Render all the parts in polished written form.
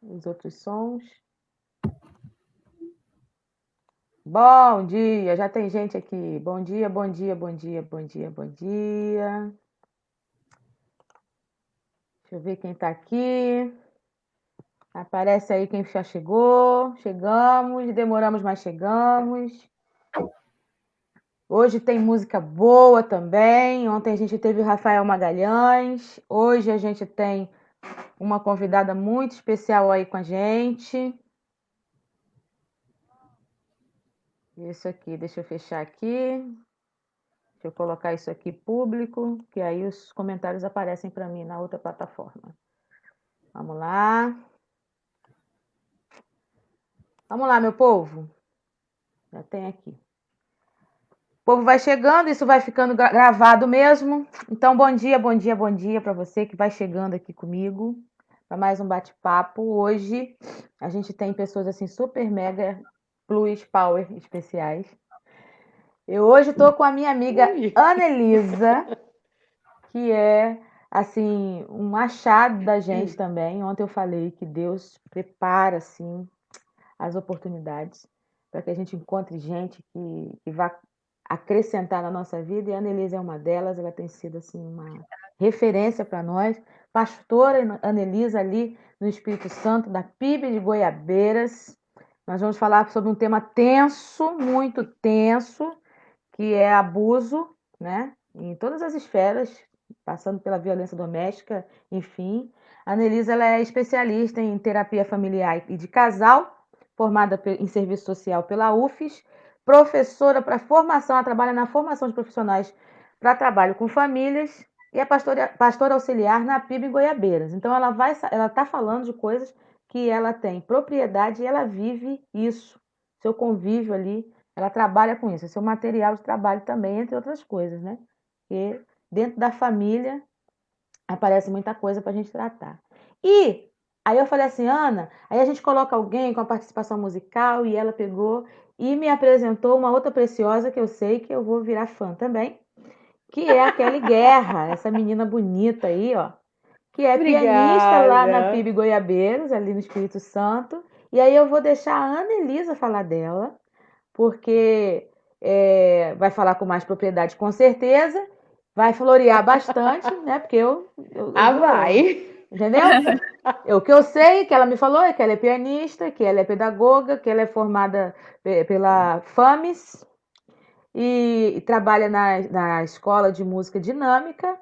os outros sons. Bom dia, já tem gente aqui. Bom dia, bom dia, bom dia, bom dia, bom dia. Deixa eu ver quem está aqui. Aparece aí quem já chegou. Chegamos, demoramos, mas chegamos. Hoje tem música boa também. Ontem a gente teve o Rafael Magalhães. Hoje a gente tem uma convidada muito especial aí com a gente. Isso aqui, deixa eu fechar aqui. Deixa eu colocar isso aqui público, que aí os comentários aparecem para mim na outra plataforma. Vamos lá. Vamos lá, meu povo. Já tem aqui. O povo vai chegando, isso vai ficando gravado mesmo. Então, bom dia, bom dia, bom dia para você que vai chegando aqui comigo para mais um bate-papo. Hoje a gente tem pessoas assim super mega plus power especiais. Eu hoje estou com a minha amiga Anelisa, que é assim um achado da gente também. Ontem eu falei que Deus prepara assim as oportunidades para que a gente encontre gente que vá acrescentar na nossa vida, e a Anelisa é uma delas. Ela tem sido assim uma referência para nós. Pastora Anelisa ali no Espírito Santo, da PIB de Goiabeiras. Nós vamos falar sobre um tema tenso, muito tenso, que é abuso, né? Em todas as esferas, passando pela violência doméstica, enfim. A Anelisa ela é especialista em terapia familiar e de casal, formada em serviço social pela UFES, professora para formação, ela trabalha na formação de profissionais para trabalho com famílias, e é pastora auxiliar na PIB em Goiabeiras. Então ela está falando de coisas que ela tem propriedade e ela vive isso, seu convívio ali, ela trabalha com isso, é seu material de trabalho também, entre outras coisas, né? Porque dentro da família aparece muita coisa para a gente tratar. E aí eu falei assim, Ana, aí a gente coloca alguém com a participação musical, e ela pegou e me apresentou uma outra preciosa que eu sei que eu vou virar fã também, que é a Kelly Guerra, essa menina bonita aí, ó, que é pianista lá na PIB Goiabeiros, ali no Espírito Santo. E aí eu vou deixar a Anelisa falar dela, porque vai falar com mais propriedade, com certeza, vai florear bastante, né? Porque vai! Entendeu? O que eu sei, que ela me falou, é que ela é pianista, que ela é pedagoga, que ela é formada pela FAMES e trabalha na Escola de Música Dinâmica.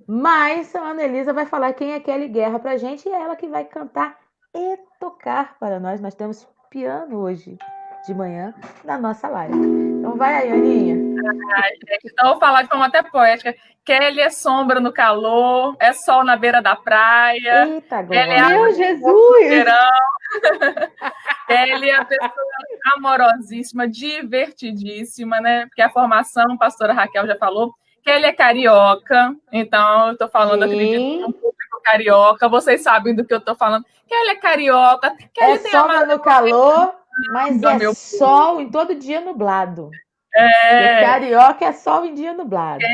Mas a Anelisa vai falar quem é Kelly Guerra pra gente, e é ela que vai cantar e tocar para nós. Nós temos piano hoje de manhã na nossa live. Então vai aí, Aninha. Ai, gente, então eu vou falar de forma até poética. Kelly é sombra no calor, é sol na beira da praia. Eita, Kelly é glória. Meu Jesus! Kelly é a pessoa amorosíssima, divertidíssima, né? Porque a formação, a pastora Raquel já falou, Kelly é carioca, então eu estou falando, acredito, com um público carioca, vocês sabem do que eu estou falando. Kelly é carioca, Kelly tem sombra no calor, mas é sol em todo dia nublado. Porque carioca é sol em dia nublado.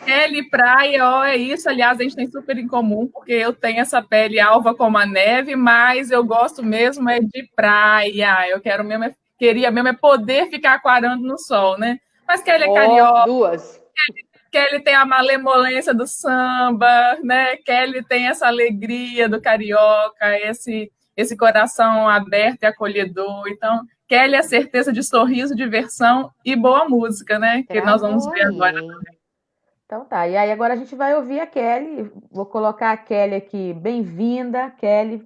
Kelly, praia, ó, é isso. Aliás, a gente tem super em comum, porque eu tenho essa pele alva como a neve, mas eu gosto mesmo é de praia. Eu queria mesmo poder ficar aquarando no sol, né? Mas Kelly é carioca. Duas. Kelly tem a malemolência do samba, né? Kelly tem essa alegria do carioca, esse coração aberto e acolhedor. Então, Kelly é a certeza de sorriso, diversão e boa música, né? Que nós vamos ver agora também. Então tá, e aí agora a gente vai ouvir a Kelly. Vou colocar a Kelly aqui. Bem-vinda, Kelly.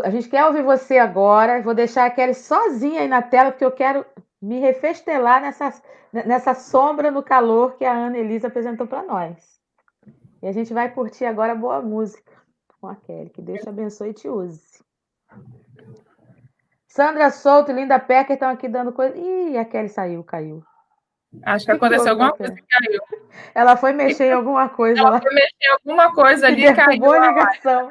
A gente quer ouvir você agora. Vou deixar a Kelly sozinha aí na tela, porque eu quero me refestelar nessa sombra no calor que a Ana Elisa apresentou para nós. E a gente vai curtir agora boa música com a Kelly. Que Deus te abençoe e te use. Sandra Souto e Linda Pecker estão aqui dando coisa. Ih, a Kelly caiu. Acho que aconteceu alguma coisa que caiu. Ela foi mexer em alguma coisa. Ela foi mexer em alguma coisa ali e caiu. Boa ligação.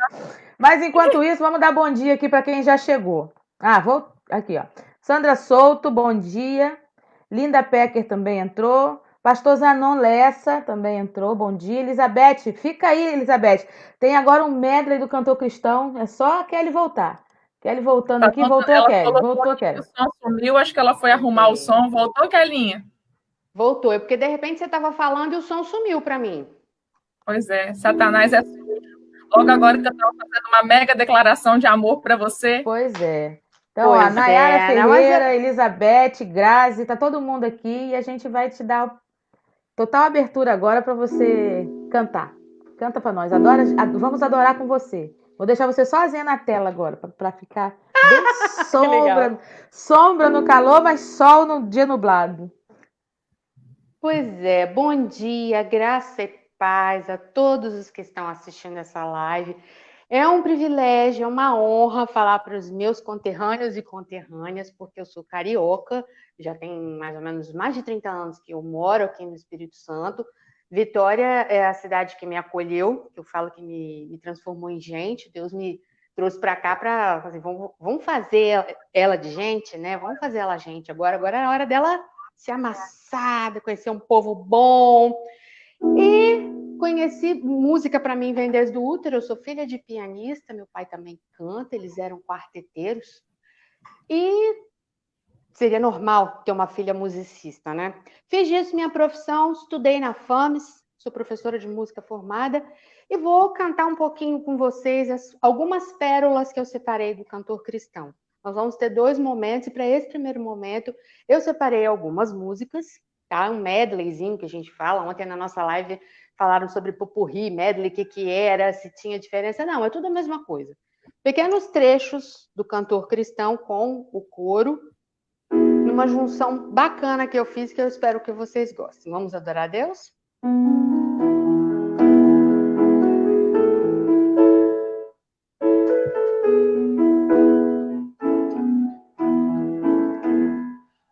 Mas enquanto isso, vamos dar bom dia aqui para quem já chegou. Vou aqui, ó. Sandra Souto, bom dia. Linda Pecker também entrou. Pastor Zanon Lessa também entrou. Bom dia. Elizabeth, fica aí, Elizabeth. Tem agora um medley do cantor cristão. É só a Kelly voltar. Kelly voltando aqui. Voltou a Kelly. Voltou a Kelly. O som sumiu, acho que ela foi arrumar o som. Voltou, Kellinha? Voltou. É porque de repente você estava falando e o som sumiu para mim. Pois é, Satanás é sujo. Logo agora que eu estava fazendo uma mega declaração de amor para você. Pois é. Então, a Nayara Ferreira, Elizabeth, Grazi, tá todo mundo aqui e a gente vai te dar total abertura agora para você cantar. Canta para nós. Vamos adorar com você. Vou deixar você sozinha na tela agora para ficar bem sombra no calor, mas sol no dia nublado. Pois é. Bom dia, graça e paz a todos os que estão assistindo essa live. É um privilégio, é uma honra falar para os meus conterrâneos e conterrâneas, porque eu sou carioca, já tem mais ou menos mais de 30 anos que eu moro aqui no Espírito Santo. Vitória é a cidade que me acolheu, que eu falo que me transformou em gente. Deus me trouxe para cá para assim, vamos fazer ela de gente, né? Vamos fazer ela gente. Agora é a hora dela se amassar, conhecer um povo bom. E conheci música, para mim vem desde o útero. Eu sou filha de pianista, meu pai também canta, eles eram quarteteiros. E seria normal ter uma filha musicista, né? Fiz disso minha profissão, estudei na FAMES, sou professora de música formada e vou cantar um pouquinho com vocês algumas pérolas que eu separei do cantor cristão. Nós vamos ter 2 momentos e para esse primeiro momento eu separei algumas músicas, tá? Um medleyzinho que a gente fala. Ontem na nossa live falaram sobre popurrí, medley, o que era, se tinha diferença. Não, é tudo a mesma coisa. Pequenos trechos do cantor cristão com o coro, numa junção bacana que eu fiz, que eu espero que vocês gostem. Vamos adorar a Deus?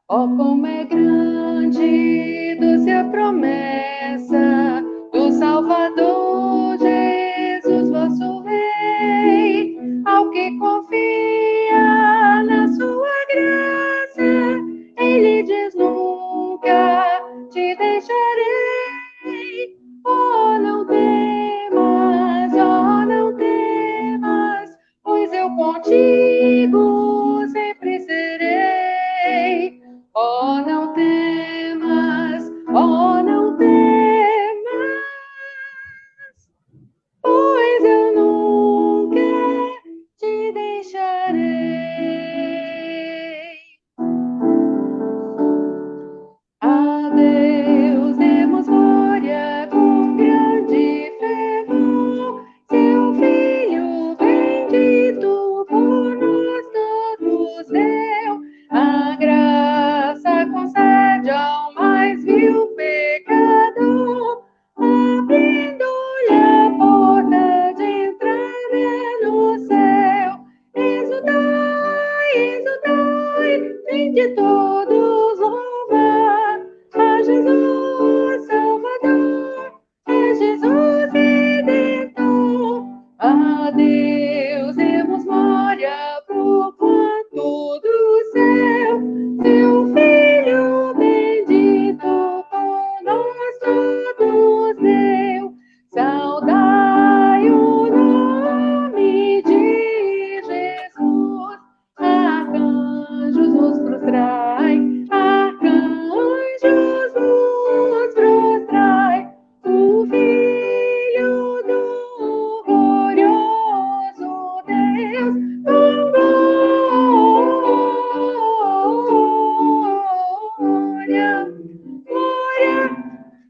Oh, como é grande, doce a promessa do Salvador Jesus, vosso Rei, ao que confia na sua graça, Ele diz: nunca te deixarei. Oh, não temas, pois eu contigo sempre serei. Oh, não temas, pois eu nunca te deixarei. A Deus demos glória com grande fervor, seu Filho bendito por nós todos deu. A graça concede ao mais vil pecador, abrindo-lhe a porta de entrada no céu. Exultai, vinde todos louvar a Jesus Salvador, a Jesus Redentor. A Deus demos glória pro quanto do céu, seu Filho bendito por nós todos deu. Saudai o nome de Jesus, arcanjos nos prostrai, arcanjos nos prostrai, o Filho do glorioso Deus, com glória,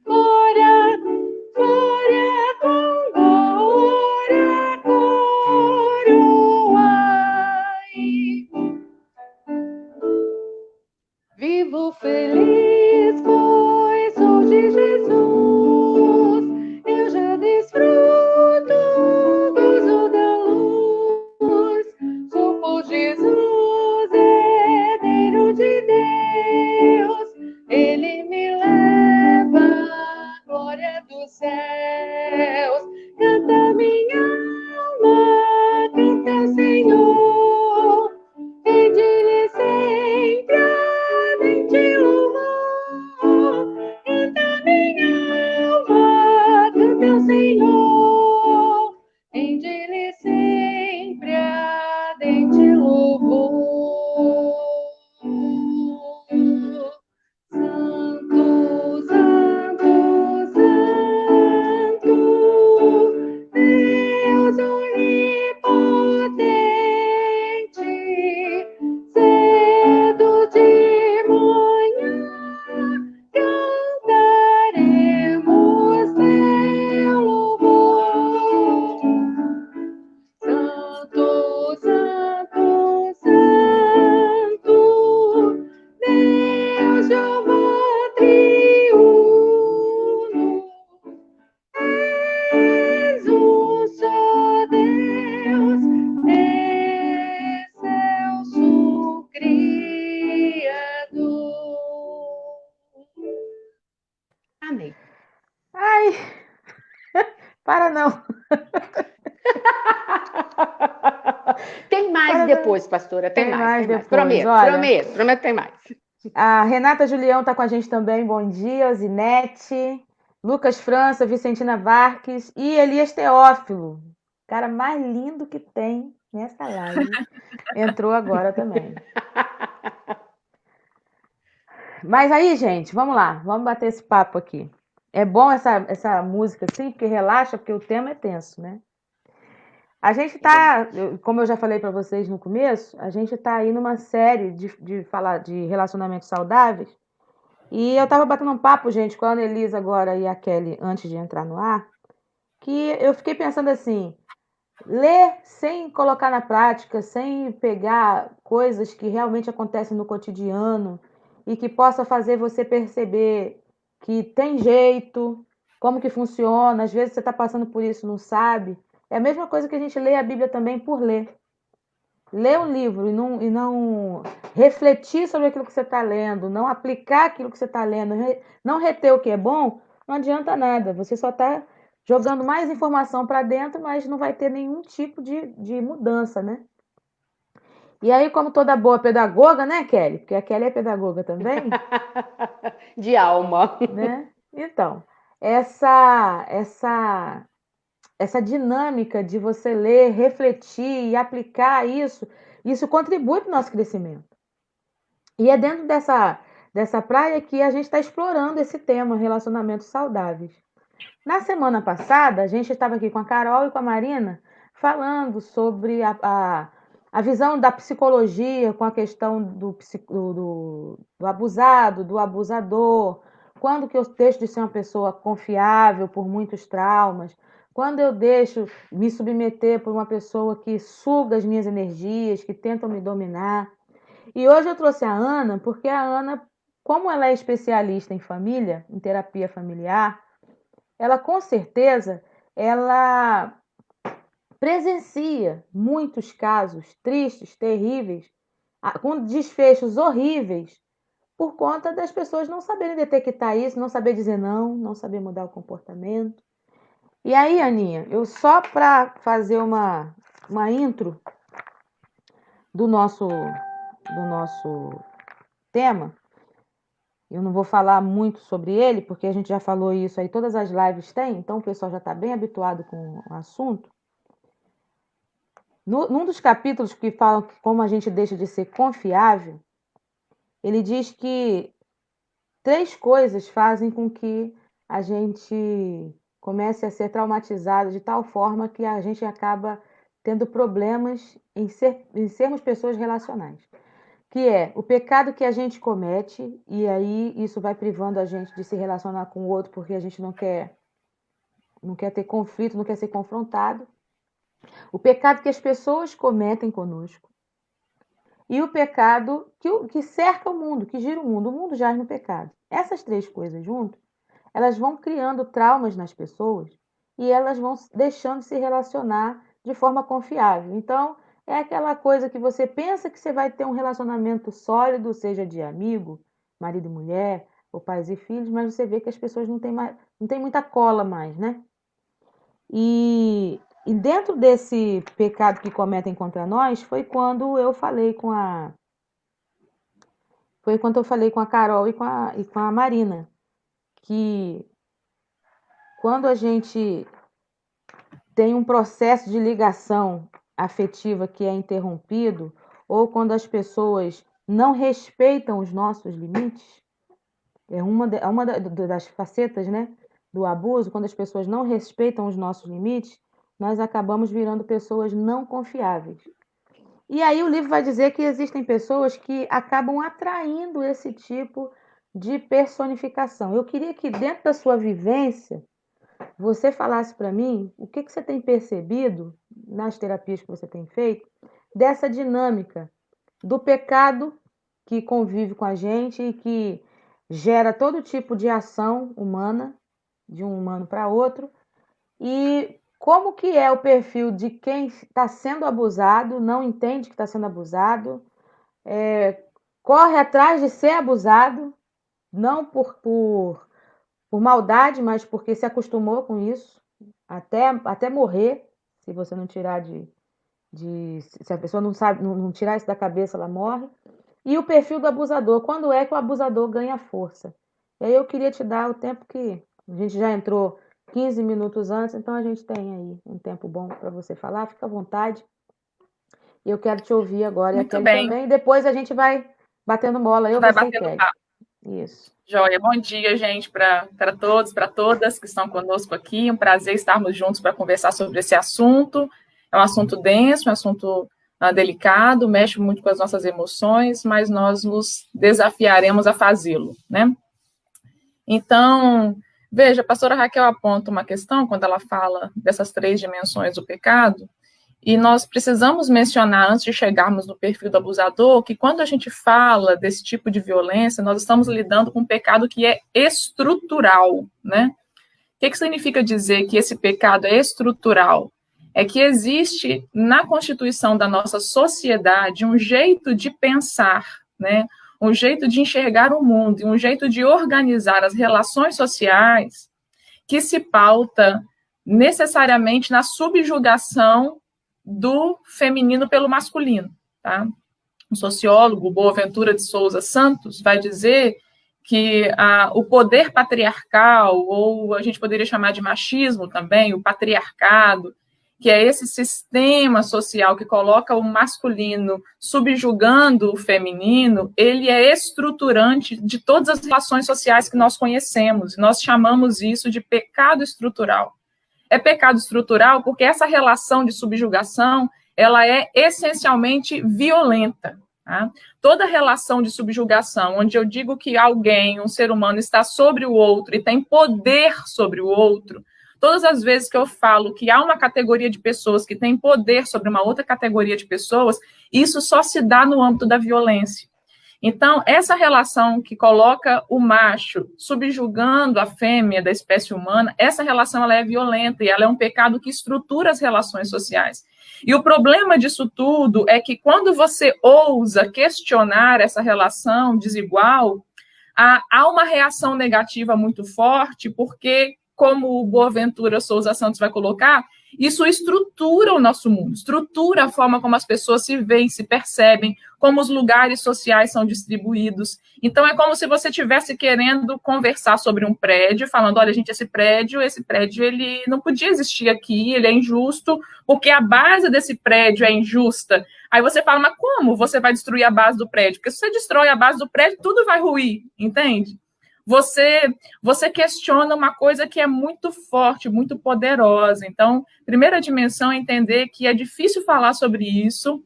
glória, glória, com glória, coroai. Vivo feliz, pois sou de Jesus, eu já desfruto o gozo da luz. Sou por Jesus, herdeiro de Deus, Ele me leva à glória dos céus. Canta minha alma, canta ao Senhor, pede-lhe sempre ardente louvor. Canta mais Agora depois, pastora. Tem mais. depois. Prometo, Olha, prometo que tem mais. a Renata Julião está com a gente também. Bom dia, Zinete, Lucas França, Vicentina Varques e Elias Teófilo. Cara mais lindo que tem nessa live. Entrou agora também. Mas aí, gente, vamos lá. Vamos bater esse papo aqui. É bom essa música, assim, porque relaxa, porque o tema é tenso, né? A gente tá, como eu já falei para vocês no começo, a gente tá aí numa série de falar de relacionamentos saudáveis. E eu tava batendo um papo, gente, com a Annelise agora e a Kelly antes de entrar no ar, que eu fiquei pensando assim, ler sem colocar na prática, sem pegar coisas que realmente acontecem no cotidiano e que possa fazer você perceber que tem jeito, como que funciona, às vezes você está passando por isso, não sabe. É a mesma coisa que a gente lê a Bíblia também por ler. Ler um livro e não refletir sobre aquilo que você está lendo, não aplicar aquilo que você está lendo, não reter o que é bom, não adianta nada. Você só está jogando mais informação para dentro, mas não vai ter nenhum tipo de mudança, né? E aí, como toda boa pedagoga, né, Kelly? Porque a Kelly é pedagoga também. De alma. Né? Então, essa dinâmica de você ler, refletir e aplicar isso contribui para o nosso crescimento. E é dentro dessa praia que a gente está explorando esse tema, relacionamentos saudáveis. Na semana passada, a gente estava aqui com a Carol e com a Marina falando sobre a visão da psicologia com a questão do abusado, do abusador, quando que eu deixo de ser uma pessoa confiável por muitos traumas, quando eu deixo me submeter por uma pessoa que suga as minhas energias, que tentam me dominar. E hoje eu trouxe a Ana, porque a Ana, como ela é especialista em família, em terapia familiar, ela com certeza ela presencia muitos casos tristes, terríveis, com desfechos horríveis, por conta das pessoas não saberem detectar isso, não saber dizer não, não saber mudar o comportamento. E aí, Aninha, eu só para fazer uma intro do nosso tema, eu não vou falar muito sobre ele, porque a gente já falou isso aí, todas as lives têm, então o pessoal já está bem habituado com o assunto. Num dos capítulos que falam que como a gente deixa de ser confiável, ele diz que 3 coisas fazem com que a gente comece a ser traumatizado de tal forma que a gente acaba tendo problemas em sermos pessoas relacionais. Que é o pecado que a gente comete, e aí isso vai privando a gente de se relacionar com o outro porque a gente não quer ter conflito, não quer ser confrontado. O pecado que as pessoas cometem conosco. E o pecado que cerca o mundo, que gira o mundo. O mundo jaz no pecado. Essas 3 coisas juntas, elas vão criando traumas nas pessoas e elas vão deixando de se relacionar de forma confiável. Então, é aquela coisa que você pensa que você vai ter um relacionamento sólido, seja de amigo, marido e mulher, ou pais e filhos, mas você vê que as pessoas não têm muita cola mais, né? E dentro desse pecado que cometem contra nós, foi quando eu falei com a Carol e com a Marina, que quando a gente tem um processo de ligação afetiva que é interrompido, ou quando as pessoas não respeitam os nossos limites, é uma das facetas, né, do abuso, quando as pessoas não respeitam os nossos limites, nós acabamos virando pessoas não confiáveis. E aí o livro vai dizer que existem pessoas que acabam atraindo esse tipo de personificação. Eu queria que dentro da sua vivência, você falasse para mim o que você tem percebido nas terapias que você tem feito, dessa dinâmica do pecado que convive com a gente e que gera todo tipo de ação humana, de um humano para outro, e como que é o perfil de quem está sendo abusado, não entende que está sendo abusado, corre atrás de ser abusado, não por maldade, mas porque se acostumou com isso, até morrer, se você não tirar se a pessoa não sabe, não tirar isso da cabeça, ela morre. E o perfil do abusador, quando é que o abusador ganha força? E aí eu queria te dar o tempo que a gente já entrou 15 minutos antes, então a gente tem aí um tempo bom para você falar, fica à vontade. E eu quero te ouvir agora, e a Kelly também, e depois a gente vai batendo bola, eu, você e Kelly. Isso. Joia, bom dia, gente, para todos, para todas que estão conosco aqui. Um prazer estarmos juntos para conversar sobre esse assunto. É um assunto denso, um assunto delicado, mexe muito com as nossas emoções, mas nós nos desafiaremos a fazê-lo, né? Então, veja, a pastora Raquel aponta uma questão quando ela fala dessas 3 dimensões do pecado, e nós precisamos mencionar, antes de chegarmos no perfil do abusador, que quando a gente fala desse tipo de violência, nós estamos lidando com um pecado que é estrutural, né? O que significa dizer que esse pecado é estrutural? É que existe na constituição da nossa sociedade um jeito de pensar, né? Um jeito de enxergar o mundo, um jeito de organizar as relações sociais que se pauta necessariamente na subjugação do feminino pelo masculino, tá? O sociólogo Boaventura de Souza Santos vai dizer que o poder patriarcal, ou a gente poderia chamar de machismo também, o patriarcado, que é esse sistema social que coloca o masculino subjugando o feminino, ele é estruturante de todas as relações sociais que nós conhecemos. Nós chamamos isso de pecado estrutural. É pecado estrutural porque essa relação de subjugação, ela é essencialmente violenta. Tá? Toda relação de subjugação, onde eu digo que alguém, um ser humano, está sobre o outro e tem poder sobre o outro, todas as vezes que eu falo que há uma categoria de pessoas que tem poder sobre uma outra categoria de pessoas, isso só se dá no âmbito da violência. Então, essa relação que coloca o macho subjugando a fêmea da espécie humana, essa relação ela é violenta e ela é um pecado que estrutura as relações sociais. E o problema disso tudo é que quando você ousa questionar essa relação desigual, há uma reação negativa muito forte, porque, como o Boaventura Souza Santos vai colocar, isso estrutura o nosso mundo, estrutura a forma como as pessoas se veem, se percebem, como os lugares sociais são distribuídos. Então, é como se você estivesse querendo conversar sobre um prédio, falando, olha, gente, esse prédio, ele não podia existir aqui, ele é injusto, porque a base desse prédio é injusta. Aí você fala, mas como você vai destruir a base do prédio? Porque se você destrói a base do prédio, tudo vai ruir, entende? Você questiona uma coisa que é muito forte, muito poderosa. Então, primeira dimensão é entender que é difícil falar sobre isso,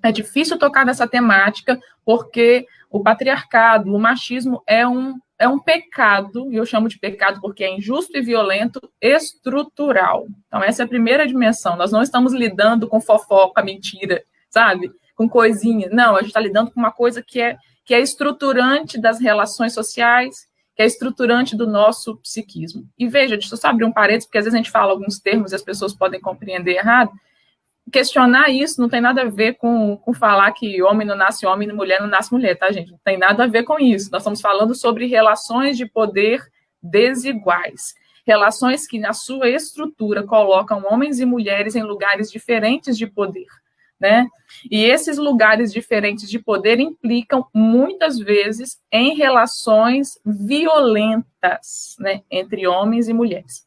é difícil tocar nessa temática, porque o patriarcado, o machismo é um pecado, e eu chamo de pecado porque é injusto e violento, estrutural. Então, essa é a primeira dimensão. Nós não estamos lidando com fofoca, mentira, sabe? Com coisinha. Não, a gente está lidando com uma coisa que é estruturante das relações sociais, que é estruturante do nosso psiquismo. E veja, deixa eu só abrir um parênteses, porque às vezes a gente fala alguns termos e as pessoas podem compreender errado. Questionar isso não tem nada a ver com falar que homem não nasce homem e mulher não nasce mulher, tá, gente? Não tem nada a ver com isso. Nós estamos falando sobre relações de poder desiguais. Relações que, na sua estrutura, colocam homens e mulheres em lugares diferentes de poder. Né? E esses lugares diferentes de poder implicam, muitas vezes, em relações violentas, né, entre homens e mulheres.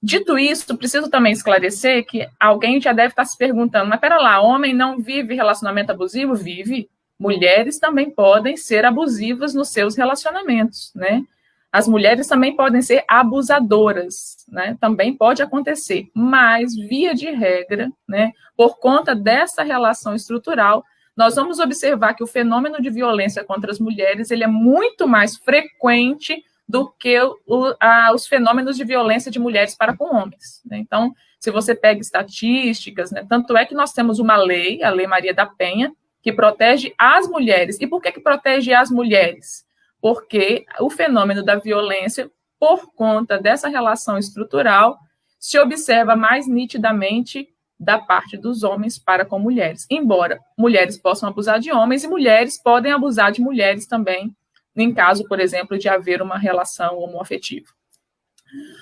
Dito isso, preciso também esclarecer que alguém já deve estar se perguntando, mas pera lá, homem não vive relacionamento abusivo? Vive. Mulheres também podem ser abusivas nos seus relacionamentos, né? As mulheres também podem ser abusadoras, né? Também pode acontecer, mas, via de regra, né, por conta dessa relação estrutural, nós vamos observar que o fenômeno de violência contra as mulheres ele é muito mais frequente do que os fenômenos de violência de mulheres para com homens. Né? Então, se você pega estatísticas, né, tanto é que nós temos uma lei, a Lei Maria da Penha, que protege as mulheres. E por que protege as mulheres? Porque o fenômeno da violência, por conta dessa relação estrutural, se observa mais nitidamente da parte dos homens para com mulheres. Embora mulheres possam abusar de homens, e mulheres podem abusar de mulheres também, em caso, por exemplo, de haver uma relação homoafetiva.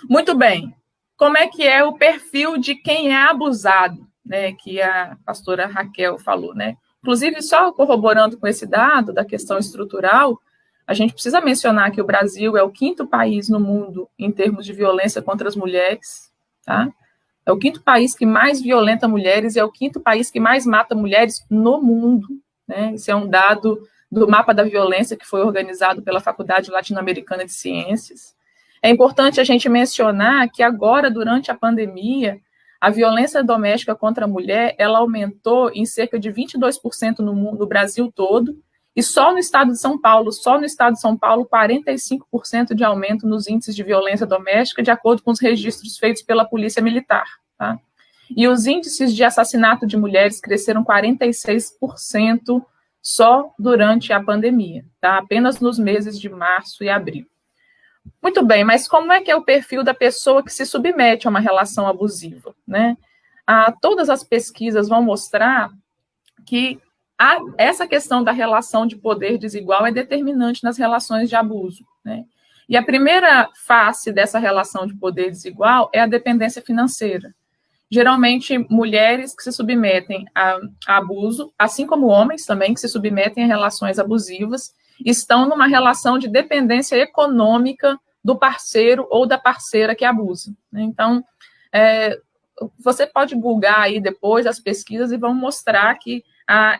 Muito bem. Como é que é o perfil de quem é abusado? né, que a pastora Raquel falou, né? Inclusive, só corroborando com esse dado da questão estrutural, a gente precisa mencionar que o Brasil é o 5º país no mundo em termos de violência contra as mulheres, tá? É o 5º país que mais violenta mulheres e é o 5º país que mais mata mulheres no mundo, né? Esse é um dado do mapa da violência que foi organizado pela Faculdade Latino-Americana de Ciências. É importante a gente mencionar que agora, durante a pandemia, a violência doméstica contra a mulher, ela aumentou em cerca de 22% no Brasil todo, e só no estado de São Paulo, 45% de aumento nos índices de violência doméstica, de acordo com os registros feitos pela Polícia Militar, tá? E os índices de assassinato de mulheres cresceram 46% só durante a pandemia, tá? Apenas nos meses de março e abril. Muito bem, mas como é que é o perfil da pessoa que se submete a uma relação abusiva, né? Todas as pesquisas vão mostrar que essa questão da relação de poder desigual é determinante nas relações de abuso, né? E a primeira face dessa relação de poder desigual é a dependência financeira. Geralmente, mulheres que se submetem a abuso, assim como homens também que se submetem a relações abusivas, estão numa relação de dependência econômica do parceiro ou da parceira que abusa, né? Então, você pode googar aí depois as pesquisas e vão mostrar que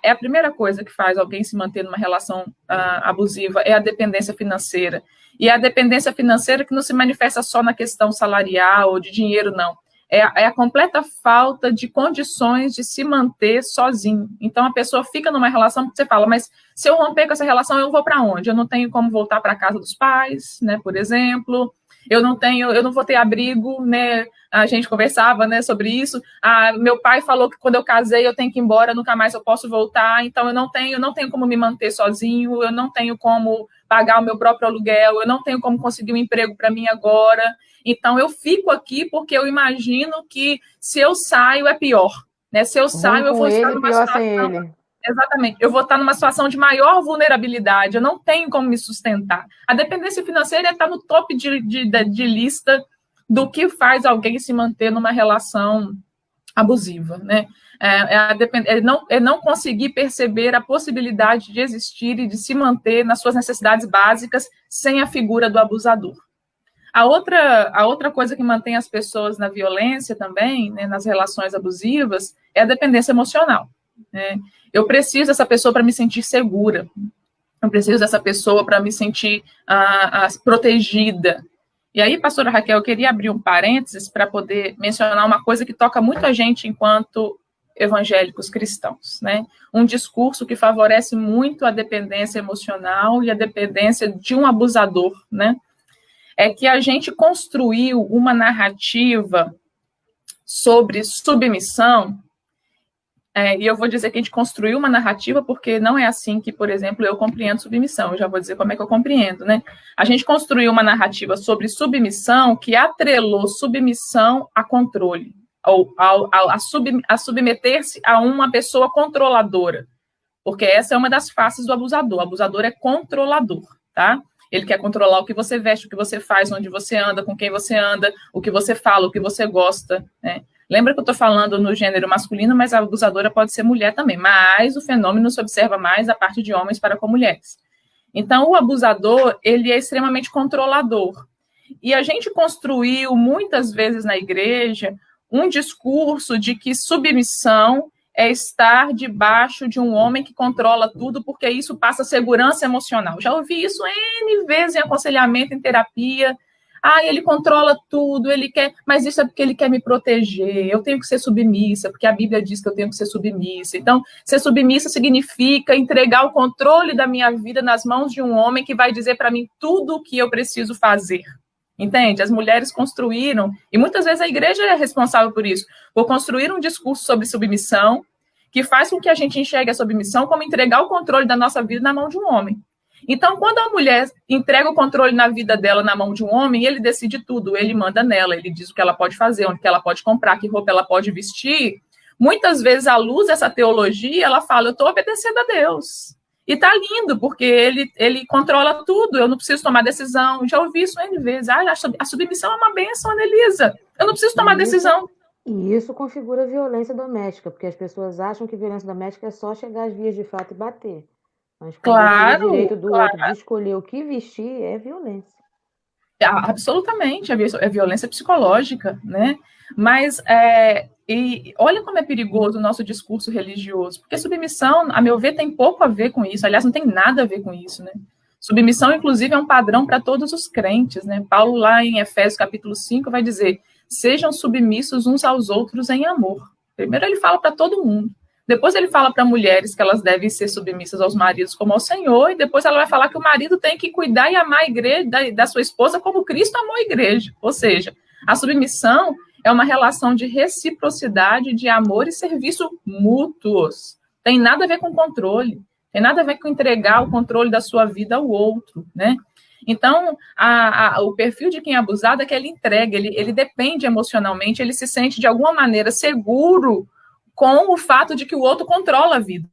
é a primeira coisa que faz alguém se manter numa relação abusiva é a dependência financeira. E a dependência financeira que não se manifesta só na questão salarial ou de dinheiro, não. É a completa falta de condições de se manter sozinho. Então, a pessoa fica numa relação que você fala, mas se eu romper com essa relação, eu vou para onde? Eu não tenho como voltar para a casa dos pais, né, por exemplo. Eu não vou ter abrigo, né? A gente conversava, né, sobre isso. Meu pai falou que quando eu casei eu tenho que ir embora, nunca mais eu posso voltar. Então eu não tenho como me manter sozinho, eu não tenho como pagar o meu próprio aluguel, eu não tenho como conseguir um emprego para mim agora. Então eu fico aqui porque eu imagino que se eu saio é pior, né? Se eu saio eu vou estar numa situação. Exatamente, eu vou estar numa situação de maior vulnerabilidade, eu não tenho como me sustentar. A dependência financeira está no topo de lista do faz alguém se manter numa relação abusiva, né? É não conseguir perceber a possibilidade de existir e de se manter nas suas necessidades básicas sem a figura do abusador. A outra coisa que mantém as pessoas na violência também, né, nas relações abusivas, é a dependência emocional, né? Eu preciso dessa pessoa para me sentir segura. Eu preciso dessa pessoa para me sentir protegida. E aí, pastora Raquel, eu queria abrir um parênteses para poder mencionar uma coisa que toca muito a gente enquanto evangélicos cristãos, né? Um discurso que favorece muito a dependência emocional e a dependência de um abusador, né? É que a gente construiu uma narrativa sobre submissão. E eu vou dizer que a gente construiu uma narrativa porque não é assim que, por exemplo, eu compreendo submissão. Eu já vou dizer como é que eu compreendo, né? A gente construiu uma narrativa sobre submissão que atrelou submissão a controle, ou a submeter-se a uma pessoa controladora. Porque essa é uma das faces do abusador. O abusador é controlador, tá? Ele quer controlar o que você veste, o que você faz, onde você anda, com quem você anda, o que você fala, o que você gosta, né? Lembra que eu estou falando no gênero masculino, mas a abusadora pode ser mulher também, mas o fenômeno se observa mais da parte de homens para com mulheres. Então, o abusador, ele é extremamente controlador. E a gente construiu, muitas vezes na igreja, um discurso de que submissão é estar debaixo de um homem que controla tudo, porque isso passa segurança emocional. Já ouvi isso N vezes em aconselhamento, em terapia. Ele controla tudo, ele quer, mas isso é porque ele quer me proteger, eu tenho que ser submissa, porque a Bíblia diz que eu tenho que ser submissa. Então, ser submissa significa entregar o controle da minha vida nas mãos de um homem que vai dizer para mim tudo o que eu preciso fazer. Entende? As mulheres construíram, e muitas vezes a igreja é responsável por isso, por construir um discurso sobre submissão, que faz com que a gente enxergue a submissão como entregar o controle da nossa vida na mão de um homem. Então, quando a mulher entrega o controle na vida dela na mão de um homem, ele decide tudo, ele manda nela, ele diz o que ela pode fazer, onde que ela pode comprar, que roupa ela pode vestir. Muitas vezes, à luz dessa teologia, ela fala, eu estou obedecendo a Deus. E tá lindo, porque ele controla tudo, eu não preciso tomar decisão. Já ouvi isso N vezes. A submissão é uma bênção, Anelisa. Eu não preciso tomar decisão. E isso configura violência doméstica, porque as pessoas acham que violência doméstica é só chegar às vias de fato e bater. Mas quando tira o Claro, direito do outro de escolher o que vestir, é violência. absolutamente, é violência psicológica, né? Mas e olha como é perigoso o nosso discurso religioso, porque submissão, a meu ver, tem pouco a ver com isso, aliás, não tem nada a ver com isso, né? Submissão, inclusive, é um padrão para todos os crentes, né? Paulo, lá em Efésios capítulo 5, vai dizer: sejam submissos uns aos outros em amor. Primeiro ele fala para todo mundo. Depois ele fala para mulheres que elas devem ser submissas aos maridos como ao Senhor, e depois ela vai falar que o marido tem que cuidar e amar a igreja da sua esposa como Cristo amou a igreja. Ou seja, a submissão é uma relação de reciprocidade, de amor e serviço mútuos. Tem nada a ver com controle, tem nada a ver com entregar o controle da sua vida ao outro, né? Então, o perfil de quem é abusado é que ele entrega, ele depende emocionalmente, ele se sente de alguma maneira seguro com o fato de que o outro controla a vida.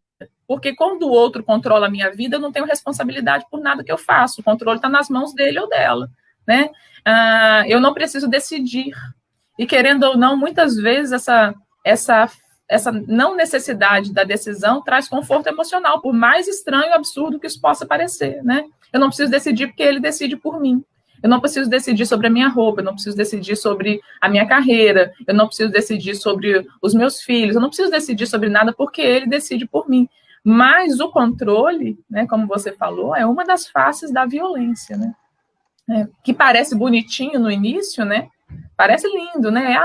Porque quando o outro controla a minha vida, eu não tenho responsabilidade por nada que eu faço. O controle está nas mãos dele ou dela, né? Eu não preciso decidir. E querendo ou não, muitas vezes essa não necessidade da decisão traz conforto emocional, por mais estranho e absurdo que isso possa parecer, né? Eu não preciso decidir porque ele decide por mim. Eu não preciso decidir sobre a minha roupa, eu não preciso decidir sobre a minha carreira, eu não preciso decidir sobre os meus filhos, eu não preciso decidir sobre nada porque ele decide por mim. Mas o controle, né, como você falou, é uma das faces da violência, né? Que parece bonitinho no início, né? Parece lindo, né?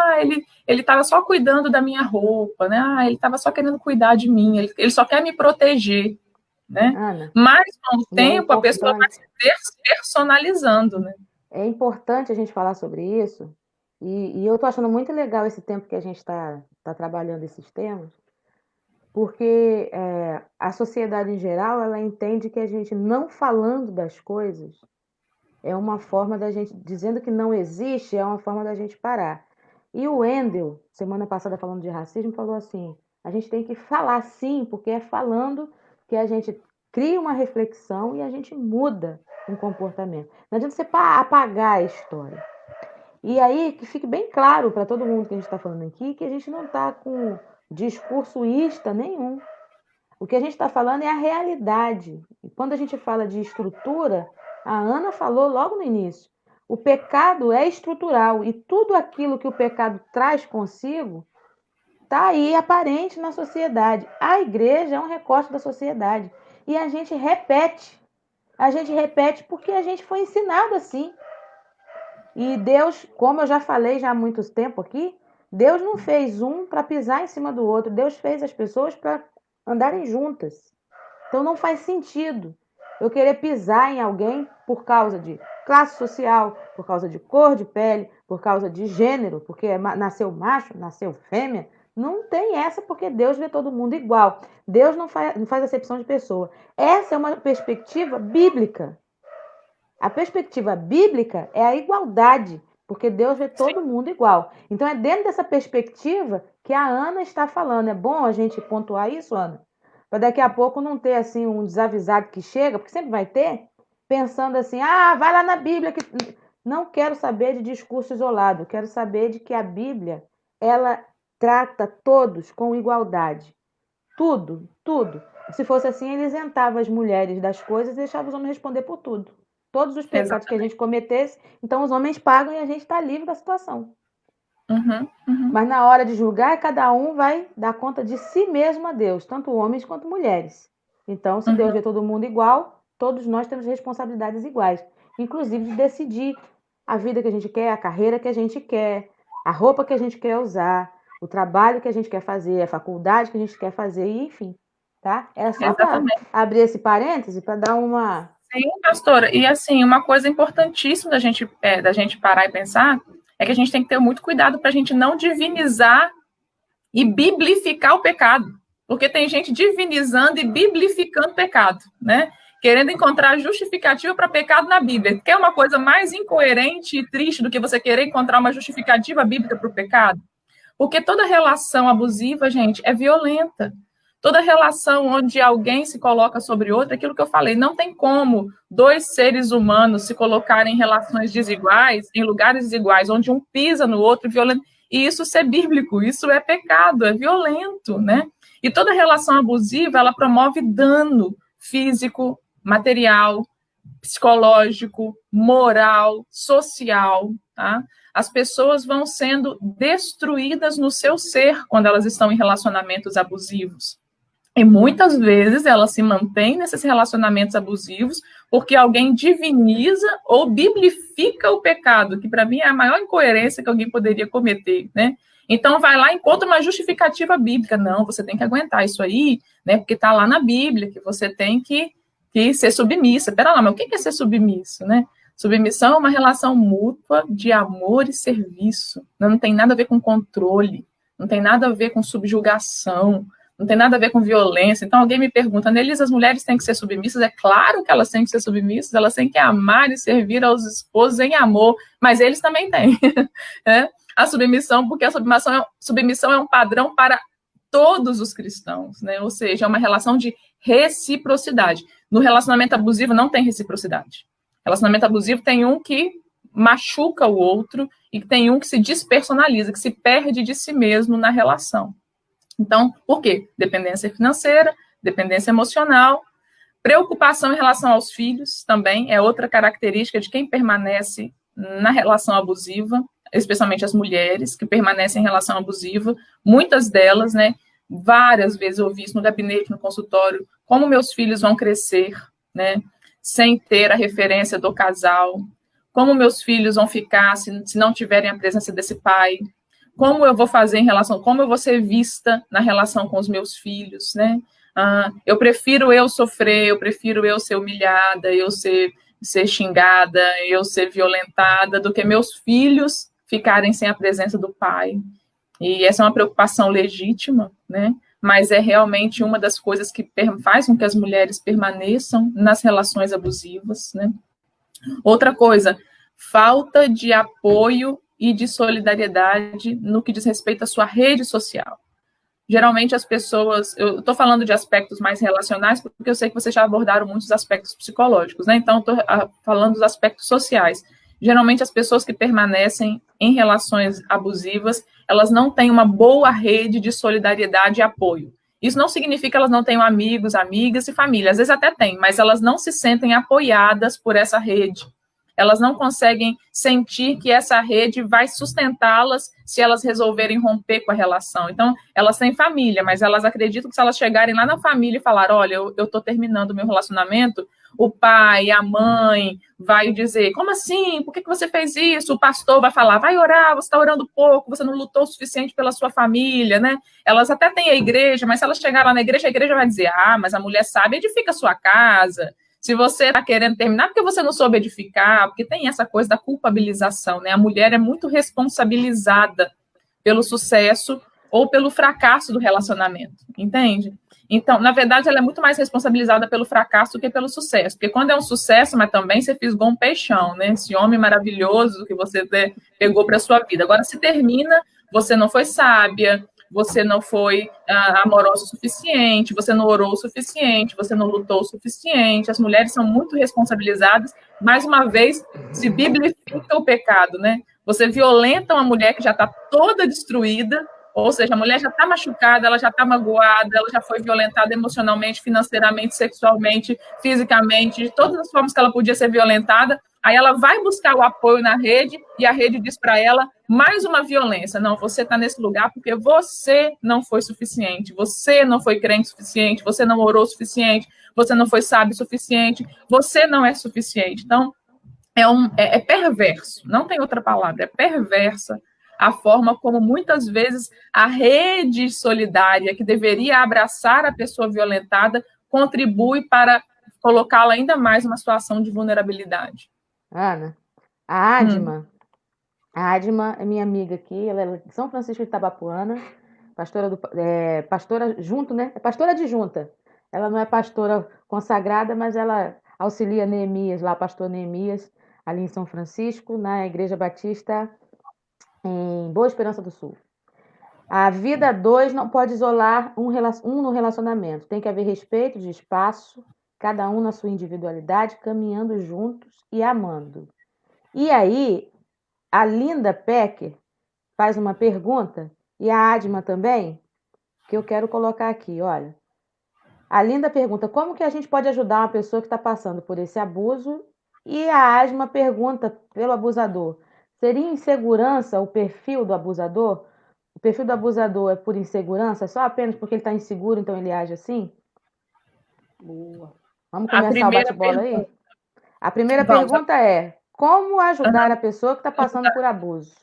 Ele estava só cuidando da minha roupa, né? Ele estava só querendo cuidar de mim, ele só quer me proteger, né? Ana, mas com o tempo a pessoa vai se personalizando, né? É importante a gente falar sobre isso, e eu estou achando muito legal esse tempo que a gente está trabalhando esses temas, porque a sociedade em geral, ela entende que a gente não falando das coisas é uma forma da gente, dizendo que não existe, é uma forma da gente parar. E o Wendel, semana passada falando de racismo, falou assim, a gente tem que falar sim, porque é falando que a gente cria uma reflexão e a gente muda um comportamento. Não adianta você apagar a história. E aí, que fique bem claro para todo mundo que a gente está falando aqui, que a gente não está com discursoísta nenhum. O que a gente está falando é a realidade. E quando a gente fala de estrutura, a Ana falou logo no início, o pecado é estrutural e tudo aquilo que o pecado traz consigo está aí aparente na sociedade. A igreja é um recorte da sociedade. E a gente repete. A gente repete porque a gente foi ensinado assim. E Deus, como eu já falei já há muito tempo aqui, Deus não fez um para pisar em cima do outro. Deus fez as pessoas para andarem juntas. Então não faz sentido eu querer pisar em alguém por causa de classe social, por causa de cor de pele, por causa de gênero, porque nasceu macho, nasceu fêmea. Não tem essa, porque Deus vê todo mundo igual. Deus não faz acepção de pessoa. Essa é uma perspectiva bíblica. A perspectiva bíblica é a igualdade, porque Deus vê todo mundo igual. Então é dentro dessa perspectiva que a Ana está falando. É bom a gente pontuar isso, Ana? Para daqui a pouco não ter assim um desavisado que chega, porque sempre vai ter, pensando assim, vai lá na Bíblia. Não quero saber de discurso isolado, quero saber de que a Bíblia, ela trata todos com igualdade. Tudo, tudo. Se fosse assim, ele isentava as mulheres das coisas e deixava os homens responder por tudo. Todos os pecados que a gente cometesse, então os homens pagam e a gente está livre da situação. Mas na hora de julgar, cada um vai dar conta de si mesmo a Deus, tanto homens quanto mulheres. Então, se Deus vê todo mundo igual, todos nós temos responsabilidades iguais, inclusive de decidir a vida que a gente quer, a carreira que a gente quer, a roupa que a gente quer usar, o trabalho que a gente quer fazer, a faculdade que a gente quer fazer, enfim, tá? É só para abrir esse parêntese, para dar uma... Sim, pastora, e assim, uma coisa importantíssima da gente parar e pensar é que a gente tem que ter muito cuidado para a gente não divinizar e biblificar o pecado, porque tem gente divinizando e biblificando o pecado, né? Querendo encontrar justificativa para pecado na Bíblia. Quer uma coisa mais incoerente e triste do que você querer encontrar uma justificativa bíblica para o pecado? Porque toda relação abusiva, gente, é violenta. Toda relação onde alguém se coloca sobre outro, aquilo que eu falei, não tem como dois seres humanos se colocarem em relações desiguais, em lugares desiguais, onde um pisa no outro, violento. e isso ser bíblico, isso é pecado, é violento, né? E toda relação abusiva, ela promove dano físico, material, psicológico, moral, social, tá? As pessoas vão sendo destruídas no seu ser quando elas estão em relacionamentos abusivos. E muitas vezes elas se mantêm nesses relacionamentos abusivos porque alguém diviniza ou biblifica o pecado, que para mim é a maior incoerência que alguém poderia cometer, né? Então vai lá e encontra uma justificativa bíblica. Não, você tem que aguentar isso aí, né? Porque está lá na Bíblia que você tem que ser submissa. Pera lá, mas o que é ser submisso, né? Submissão é uma relação mútua de amor e serviço. Não tem nada a ver com controle, não tem nada a ver com subjugação, não tem nada a ver com violência. Então alguém me pergunta, Nelisa, as mulheres têm que ser submissas? É claro que elas têm que ser submissas, elas têm que amar e servir aos esposos em amor, mas eles também têm. Né? A submissão, porque a submissão é um padrão para todos os cristãos, né? Ou seja, é uma relação de reciprocidade. No relacionamento abusivo não tem reciprocidade. Relacionamento abusivo tem um que machuca o outro e tem um que se despersonaliza, que se perde de si mesmo na relação. Então, por quê? Dependência financeira, dependência emocional, preocupação em relação aos filhos também é outra característica de quem permanece na relação abusiva, especialmente as mulheres que permanecem em relação abusiva, muitas delas, né, várias vezes eu ouvi isso no gabinete, no consultório, como meus filhos vão crescer, né, sem ter a referência do casal, como meus filhos vão ficar se não tiverem a presença desse pai, como eu vou fazer em relação, como eu vou ser vista na relação com os meus filhos, né? Eu prefiro eu sofrer, eu prefiro eu ser humilhada, eu ser xingada, eu ser violentada, do que meus filhos ficarem sem a presença do pai. E essa é uma preocupação legítima, né? Mas é realmente uma das coisas que faz com que as mulheres permaneçam nas relações abusivas, né? Outra coisa, falta de apoio e de solidariedade no que diz respeito à sua rede social. Geralmente as pessoas, eu estou falando de aspectos mais relacionais, porque eu sei que vocês já abordaram muitos aspectos psicológicos, né? Então, estou falando dos aspectos sociais. Geralmente as pessoas que permanecem em relações abusivas, elas não têm uma boa rede de solidariedade e apoio. Isso não significa que elas não tenham amigos, amigas e família. Às vezes até têm, mas elas não se sentem apoiadas por essa rede. Elas não conseguem sentir que essa rede vai sustentá-las se elas resolverem romper com a relação. Então, elas têm família, mas elas acreditam que se elas chegarem lá na família e falar, olha, eu estou terminando o meu relacionamento, o pai, a mãe vai dizer, como assim? Por que você fez isso? O pastor vai falar, vai orar, você está orando pouco, você não lutou o suficiente pela sua família, né? Elas até têm a igreja, mas se elas chegarem lá na igreja, a igreja vai dizer, mas a mulher sabe, edifica a sua casa. Se você está querendo terminar, porque você não soube edificar, porque tem essa coisa da culpabilização, né? A mulher é muito responsabilizada pelo sucesso ou pelo fracasso do relacionamento, entende? Então, na verdade, ela é muito mais responsabilizada pelo fracasso do que pelo sucesso, porque quando é um sucesso, mas também você fisgou um peixão, né? Esse homem maravilhoso que você pegou para a sua vida. Agora, se termina, você não foi sábia, você não foi amorosa o suficiente, você não orou o suficiente, você não lutou o suficiente. As mulheres são muito responsabilizadas. Mais uma vez, se biblifica o pecado, né? Você violenta uma mulher que já está toda destruída, ou seja, a mulher já está machucada, ela já está magoada, ela já foi violentada emocionalmente, financeiramente, sexualmente, fisicamente, de todas as formas que ela podia ser violentada. Aí ela vai buscar o apoio na rede e a rede diz para ela mais uma violência. Não, você está nesse lugar porque você não foi suficiente, você não foi crente o suficiente, você não orou o suficiente, você não foi sábio o suficiente, você não é suficiente. Então, é perverso, não tem outra palavra, é perversa a forma como muitas vezes a rede solidária que deveria abraçar a pessoa violentada contribui para colocá-la ainda mais numa situação de vulnerabilidade. Ana, a Adma é minha amiga aqui, ela é de São Francisco de Itabapuana, pastora junto, né? É pastora adjunta. Ela não é pastora consagrada, mas ela auxilia Neemias, lá, pastor Neemias, ali em São Francisco, na Igreja Batista, em Boa Esperança do Sul. A vida a dois não pode isolar um no relacionamento. Tem que haver respeito de espaço, cada um na sua individualidade, caminhando juntos e amando. E aí, a Linda Pecker faz uma pergunta, e a Adma também, que eu quero colocar aqui, olha. A Linda pergunta, como que a gente pode ajudar uma pessoa que está passando por esse abuso? E a Asma pergunta pelo abusador, seria insegurança o perfil do abusador? O perfil do abusador é por insegurança? Só apenas porque ele está inseguro, então ele age assim? Boa. Vamos começar o bate-bola aí? A primeira pergunta é, como ajudar a pessoa que está passando por abuso?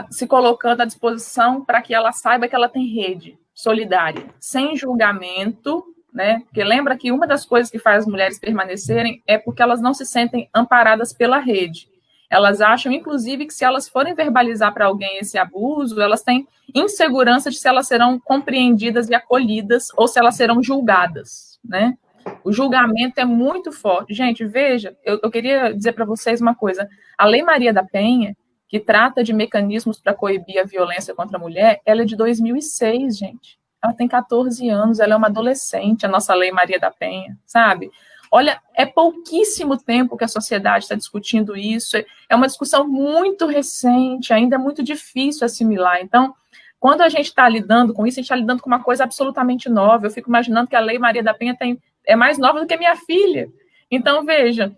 Se colocando à disposição para que ela saiba que ela tem rede solidária, sem julgamento, né? Porque lembra que uma das coisas que faz as mulheres permanecerem é porque elas não se sentem amparadas pela rede. Elas acham, inclusive, que se elas forem verbalizar para alguém esse abuso, elas têm insegurança de se elas serão compreendidas e acolhidas ou se elas serão julgadas, né? O julgamento é muito forte. Gente, veja, eu queria dizer para vocês uma coisa. A Lei Maria da Penha, que trata de mecanismos para coibir a violência contra a mulher, ela é de 2006, gente. Ela tem 14 anos, ela é uma adolescente, a nossa Lei Maria da Penha, sabe? Olha, é pouquíssimo tempo que a sociedade está discutindo isso, é uma discussão muito recente, ainda é muito difícil assimilar. Então, quando a gente está lidando com isso, a gente está lidando com uma coisa absolutamente nova. Eu fico imaginando que a Lei Maria da Penha é mais nova do que minha filha. Então, veja,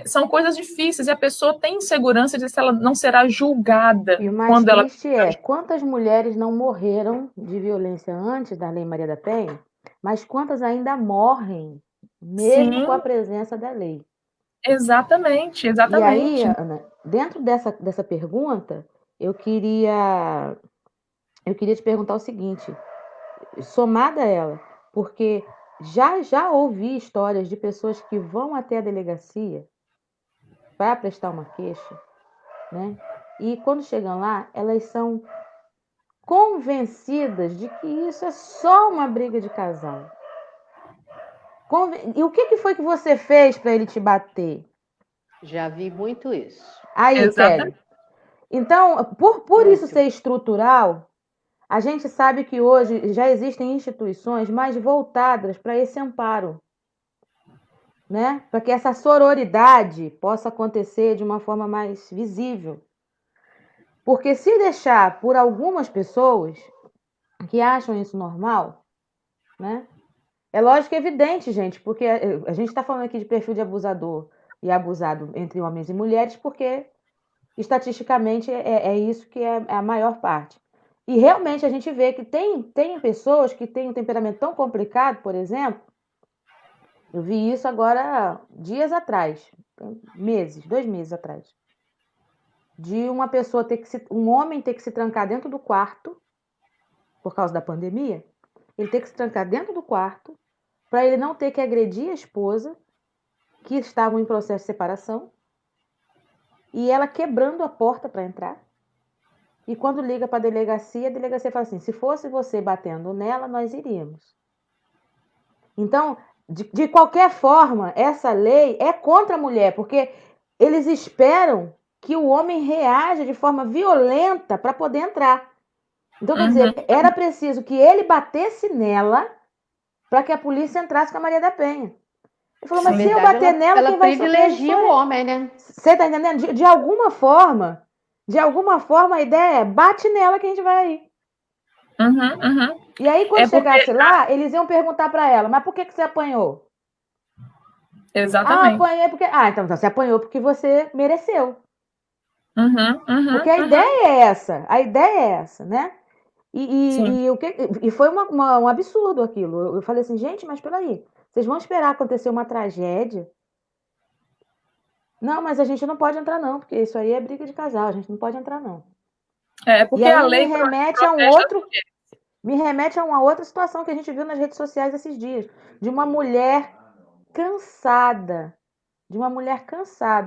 são coisas difíceis e a pessoa tem insegurança de se ela não será julgada. E o mais triste é, quantas mulheres não morreram de violência antes da Lei Maria da Penha, mas quantas ainda morrem, mesmo com a presença da lei. Exatamente. E aí, Ana, dentro dessa pergunta, eu queria te perguntar o seguinte, somada a ela, porque já ouvi histórias de pessoas que vão até a delegacia para prestar uma queixa, né? E quando chegam lá, elas são convencidas de que isso é só uma briga de casal. E o que foi que você fez para ele te bater? Já vi muito isso. Aí, Kelly. Então, por isso ser estrutural, a gente sabe que hoje já existem instituições mais voltadas para esse amparo, né? Para que essa sororidade possa acontecer de uma forma mais visível. Porque se deixar por algumas pessoas que acham isso normal, né? É lógico, é evidente, gente, porque a gente está falando aqui de perfil de abusador e abusado entre homens e mulheres, porque estatisticamente é isso que é a maior parte. E realmente a gente vê que tem pessoas que têm um temperamento tão complicado, por exemplo, eu vi isso agora dias atrás, 2 meses atrás, de uma pessoa um homem ter que se trancar dentro do quarto, por causa da pandemia, ele ter que se trancar dentro do quarto, para ele não ter que agredir a esposa, que estavam em processo de separação, e ela quebrando a porta para entrar. E quando liga para a delegacia fala assim, se fosse você batendo nela, nós iríamos. Então, de qualquer forma, essa lei é contra a mulher, porque eles esperam que o homem reaja de forma violenta para poder entrar. Então, quer dizer, era preciso que ele batesse nela para que a polícia entrasse com a Maria da Penha. Ele falou, mas se eu bater nela, quem vai sofrer? Ela privilegia o homem, né? Você tá entendendo? De alguma forma, a ideia é bate nela que a gente vai aí. E aí, quando chegasse lá, eles iam perguntar para ela, mas por que você apanhou? Exatamente. Apanhei porque... então você apanhou porque você mereceu. Porque a ideia é essa, né? E foi um absurdo aquilo. Eu falei assim, gente, mas peraí, vocês vão esperar acontecer uma tragédia? Não, mas a gente não pode entrar não, porque isso aí é briga de casal, a gente não pode entrar não. Porque a lei me remete a uma outra situação que a gente viu nas redes sociais esses dias, de uma mulher cansada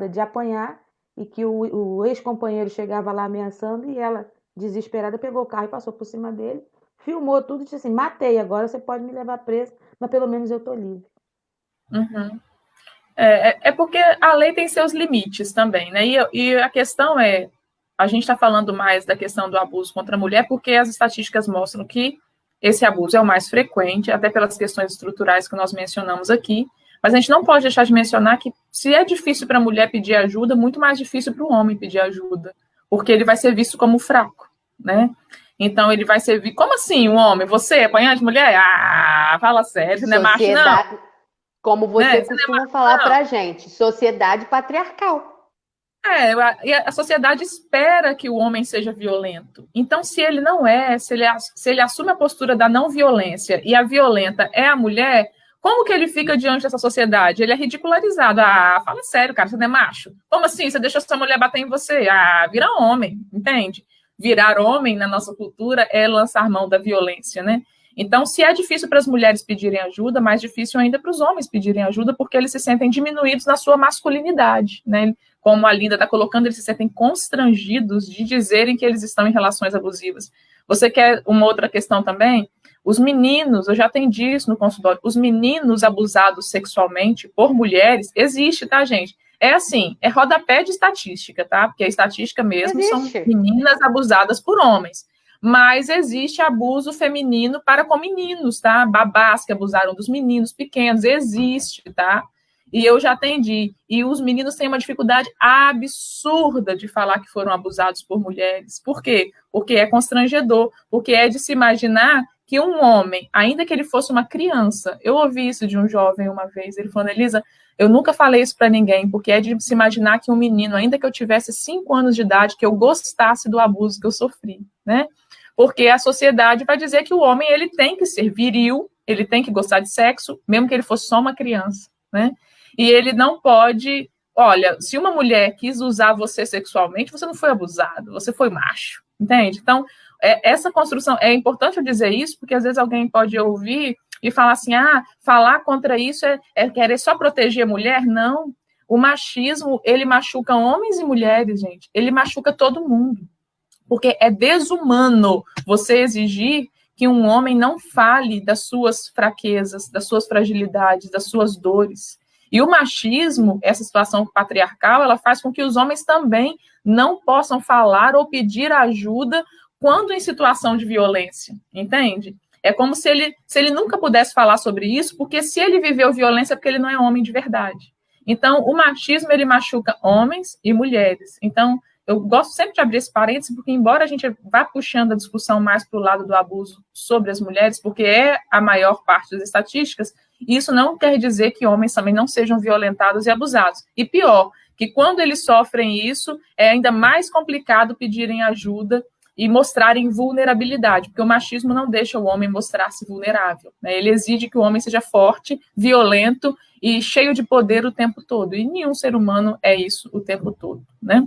de apanhar e que o ex-companheiro chegava lá ameaçando e ela, desesperada, pegou o carro e passou por cima dele, filmou tudo e disse assim, matei, agora você pode me levar preso, mas pelo menos eu tô livre. Porque a lei tem seus limites também, né? E a questão a gente está falando mais da questão do abuso contra a mulher porque as estatísticas mostram que esse abuso é o mais frequente, até pelas questões estruturais que nós mencionamos aqui, mas a gente não pode deixar de mencionar que se é difícil para a mulher pedir ajuda, muito mais difícil para o homem pedir ajuda. porque ele vai ser visto como fraco, né? Então, ele vai ser visto... Como assim, um homem? Você apanhar de mulher? Ah, fala sério, você não é macho, não. Como você costuma falar pra gente, sociedade patriarcal. E a sociedade espera que o homem seja violento. Então, se ele não é, se ele assume a postura da não violência e a violenta é a mulher, como que ele fica diante dessa sociedade? Ele é ridicularizado. Ah, fala sério, cara, você não é macho. Como assim? Você deixa sua mulher bater em você? Ah, vira homem, entende? Virar homem na nossa cultura é lançar mão da violência, né? Então, se é difícil para as mulheres pedirem ajuda, mais difícil ainda para os homens pedirem ajuda, porque eles se sentem diminuídos na sua masculinidade, né? Como a Linda está colocando, eles se sentem constrangidos de dizerem que eles estão em relações abusivas. Você quer uma outra questão também? Os meninos, eu já atendi isso no consultório, os meninos abusados sexualmente por mulheres, existe, tá, gente? É assim, é rodapé de estatística, tá? Porque a estatística mesmo são meninas abusadas por homens. Mas existe abuso feminino para com meninos, tá? Babás que abusaram dos meninos pequenos, existe, tá? E eu já atendi. E os meninos têm uma dificuldade absurda de falar que foram abusados por mulheres. Por quê? Porque é constrangedor, porque é de se imaginar que um homem, ainda que ele fosse uma criança, eu ouvi isso de um jovem uma vez, ele falou, Elisa, eu nunca falei isso para ninguém, porque é de se imaginar que um menino, ainda que eu tivesse 5 anos de idade, que eu gostasse do abuso que eu sofri, né? Porque a sociedade vai dizer que o homem, ele tem que ser viril, ele tem que gostar de sexo, mesmo que ele fosse só uma criança, né? E ele não pode... Olha, se uma mulher quis usar você sexualmente, você não foi abusado, você foi macho, entende? Então, essa construção... É importante eu dizer isso, porque às vezes alguém pode ouvir e falar assim, falar contra isso é querer só proteger a mulher? Não. O machismo, ele machuca homens e mulheres, gente. Ele machuca todo mundo. Porque é desumano você exigir que um homem não fale das suas fraquezas, das suas fragilidades, das suas dores. E o machismo, essa situação patriarcal, ela faz com que os homens também não possam falar ou pedir ajuda quando em situação de violência, entende? É como se ele nunca pudesse falar sobre isso, porque se ele viveu violência é porque ele não é homem de verdade. Então, o machismo, ele machuca homens e mulheres. Então, eu gosto sempre de abrir esse parênteses, porque embora a gente vá puxando a discussão mais para o lado do abuso sobre as mulheres, porque é a maior parte das estatísticas, isso não quer dizer que homens também não sejam violentados e abusados. E pior, que quando eles sofrem isso, é ainda mais complicado pedirem ajuda e mostrarem vulnerabilidade, porque o machismo não deixa o homem mostrar-se vulnerável, né? Ele exige que o homem seja forte, violento e cheio de poder o tempo todo, e nenhum ser humano é isso o tempo todo, né?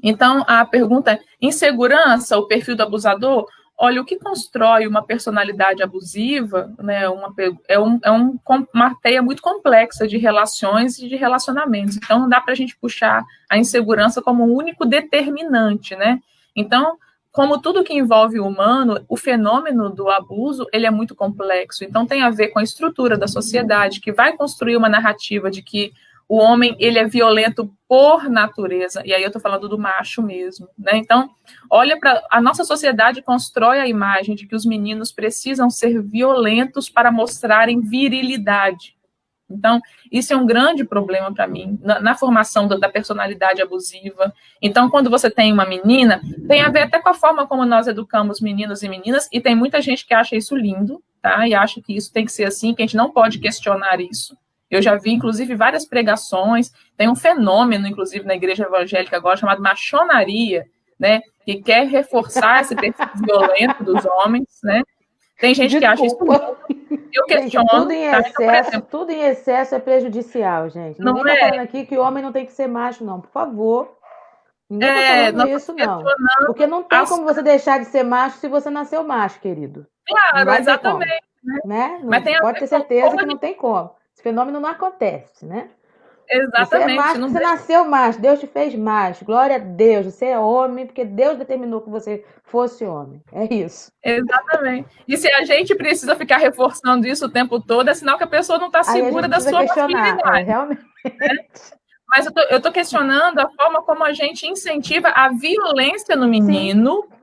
Então, a pergunta é, insegurança, o perfil do abusador? Olha, o que constrói uma personalidade abusiva, né, uma teia muito complexa de relações e de relacionamentos. Então, não dá para a gente puxar a insegurança como um único determinante, né? Então, como tudo que envolve o humano, o fenômeno do abuso, ele é muito complexo. Então, tem a ver com a estrutura da sociedade, que vai construir uma narrativa de que o homem, ele é violento por natureza, e aí eu estou falando do macho mesmo, né? Então, olha para... A nossa sociedade constrói a imagem de que os meninos precisam ser violentos para mostrarem virilidade. Então, isso é um grande problema para mim, na formação da personalidade abusiva. Então, quando você tem uma menina, tem a ver até com a forma como nós educamos meninos e meninas, e tem muita gente que acha isso lindo, tá? E acha que isso tem que ser assim, que a gente não pode questionar isso. Eu já vi, inclusive, várias pregações, tem um fenômeno, inclusive, na igreja evangélica agora, chamado machonaria, né, que quer reforçar esse perfil violento dos homens, né? Tem gente que acha isso lindo. Eu questiono. Tudo em excesso, tudo em excesso é prejudicial, gente. Ninguém está falando aqui que o homem não tem que ser macho, não, por favor. Ninguém está falando isso, não. Porque não tem como você deixar de ser macho se você nasceu macho, querido. Claro, exatamente. Né? Mas pode ter certeza que não tem como. Esse fenômeno não acontece, né? Exatamente. Você é macho, você nasceu macho, Deus te fez macho. Glória a Deus, você é homem, porque Deus determinou que você fosse homem. É isso. Exatamente. E se a gente precisa ficar reforçando isso o tempo todo, é sinal que a pessoa não está segura da sua masculinidade. Realmente. Né? Mas eu estou questionando a forma como a gente incentiva a violência no menino. Sim.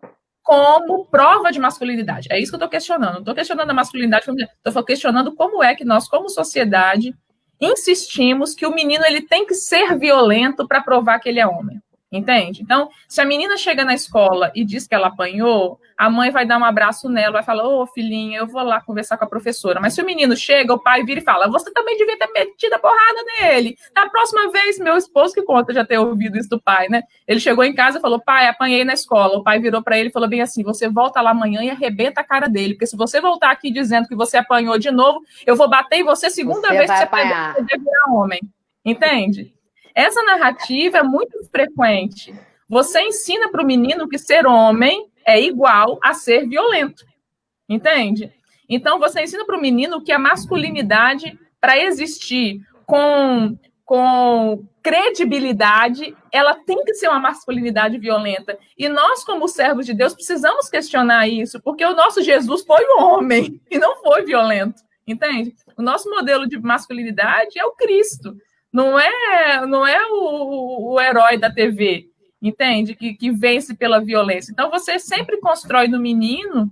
Como prova de masculinidade. É isso que eu estou questionando. Não estou questionando a masculinidade, estou questionando como é que nós, como sociedade, insistimos que o menino ele tem que ser violento para provar que ele é homem. Entende? Então, se a menina chega na escola e diz que ela apanhou, a mãe vai dar um abraço nela, vai falar, ô filhinha, eu vou lá conversar com a professora. Mas se o menino chega, o pai vira e fala, você também devia ter metido a porrada nele. Na próxima vez, meu esposo que conta já ter ouvido isso do pai, né? Ele chegou em casa e falou, pai, apanhei na escola. O pai virou para ele e falou bem assim, você volta lá amanhã e arrebenta a cara dele, porque se você voltar aqui dizendo que você apanhou de novo, eu vou bater em você segunda vez que você apanhar. Poder virar homem. Entende? Essa narrativa é muito frequente. Você ensina para o menino que ser homem é igual a ser violento. Entende? Então, você ensina para o menino que a masculinidade, para existir com credibilidade, ela tem que ser uma masculinidade violenta. E nós, como servos de Deus, precisamos questionar isso, porque o nosso Jesus foi um homem e não foi violento. Entende? O nosso modelo de masculinidade é o Cristo. Não é o herói da TV, entende? Que vence pela violência. Então, você sempre constrói no menino,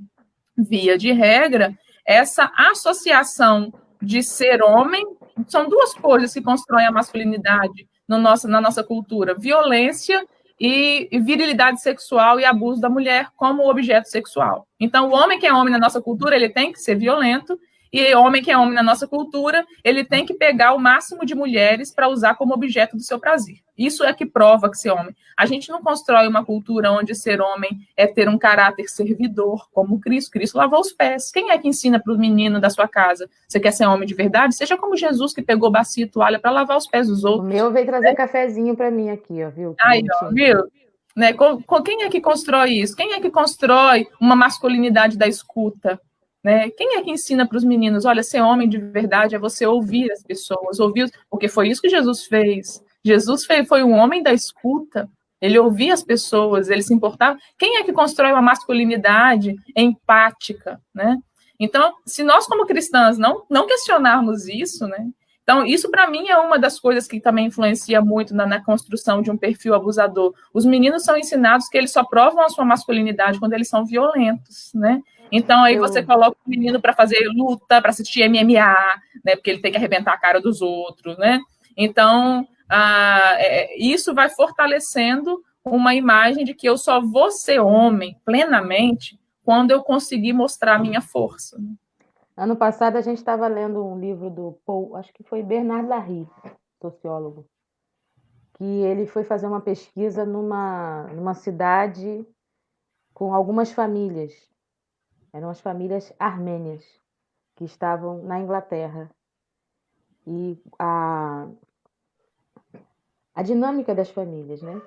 via de regra, essa associação de ser homem. São duas coisas que constroem a masculinidade na nossa cultura: violência e virilidade sexual e abuso da mulher como objeto sexual. Então, o homem que é homem na nossa cultura, ele tem que ser violento, e homem que é homem na nossa cultura, ele tem que pegar o máximo de mulheres para usar como objeto do seu prazer. Isso é que prova que ser homem. A gente não constrói uma cultura onde ser homem é ter um caráter servidor, como Cristo. Cristo lavou os pés. Quem é que ensina para o menino da sua casa? Você quer ser homem de verdade? Seja como Jesus, que pegou bacia e toalha para lavar os pés dos outros. O meu veio trazer cafezinho para mim aqui, ó, viu? Aí, ó, viu? Né? Quem é que constrói isso? Quem é que constrói uma masculinidade da escuta? Né? Quem é que ensina para os meninos, olha, ser homem de verdade é você ouvir as pessoas, porque foi isso que Jesus fez. Jesus foi um homem da escuta, ele ouvia as pessoas, ele se importava. Quem é que constrói uma masculinidade empática, né? Então, se nós como cristãs não questionarmos isso, né? Então, isso para mim é uma das coisas que também influencia muito na construção de um perfil abusador. Os meninos são ensinados que eles só provam a sua masculinidade quando eles são violentos, né? Então, aí você coloca o menino para fazer luta, para assistir MMA, né? Porque ele tem que arrebentar a cara dos outros, né? Então, isso vai fortalecendo uma imagem de que eu só vou ser homem plenamente quando eu conseguir mostrar a minha força. Ano passado, a gente estava lendo um livro do Paul, acho que foi Bernard Larry, sociólogo, que ele foi fazer uma pesquisa numa cidade com algumas famílias. Eram as famílias armênias que estavam na Inglaterra. E a dinâmica das famílias, né?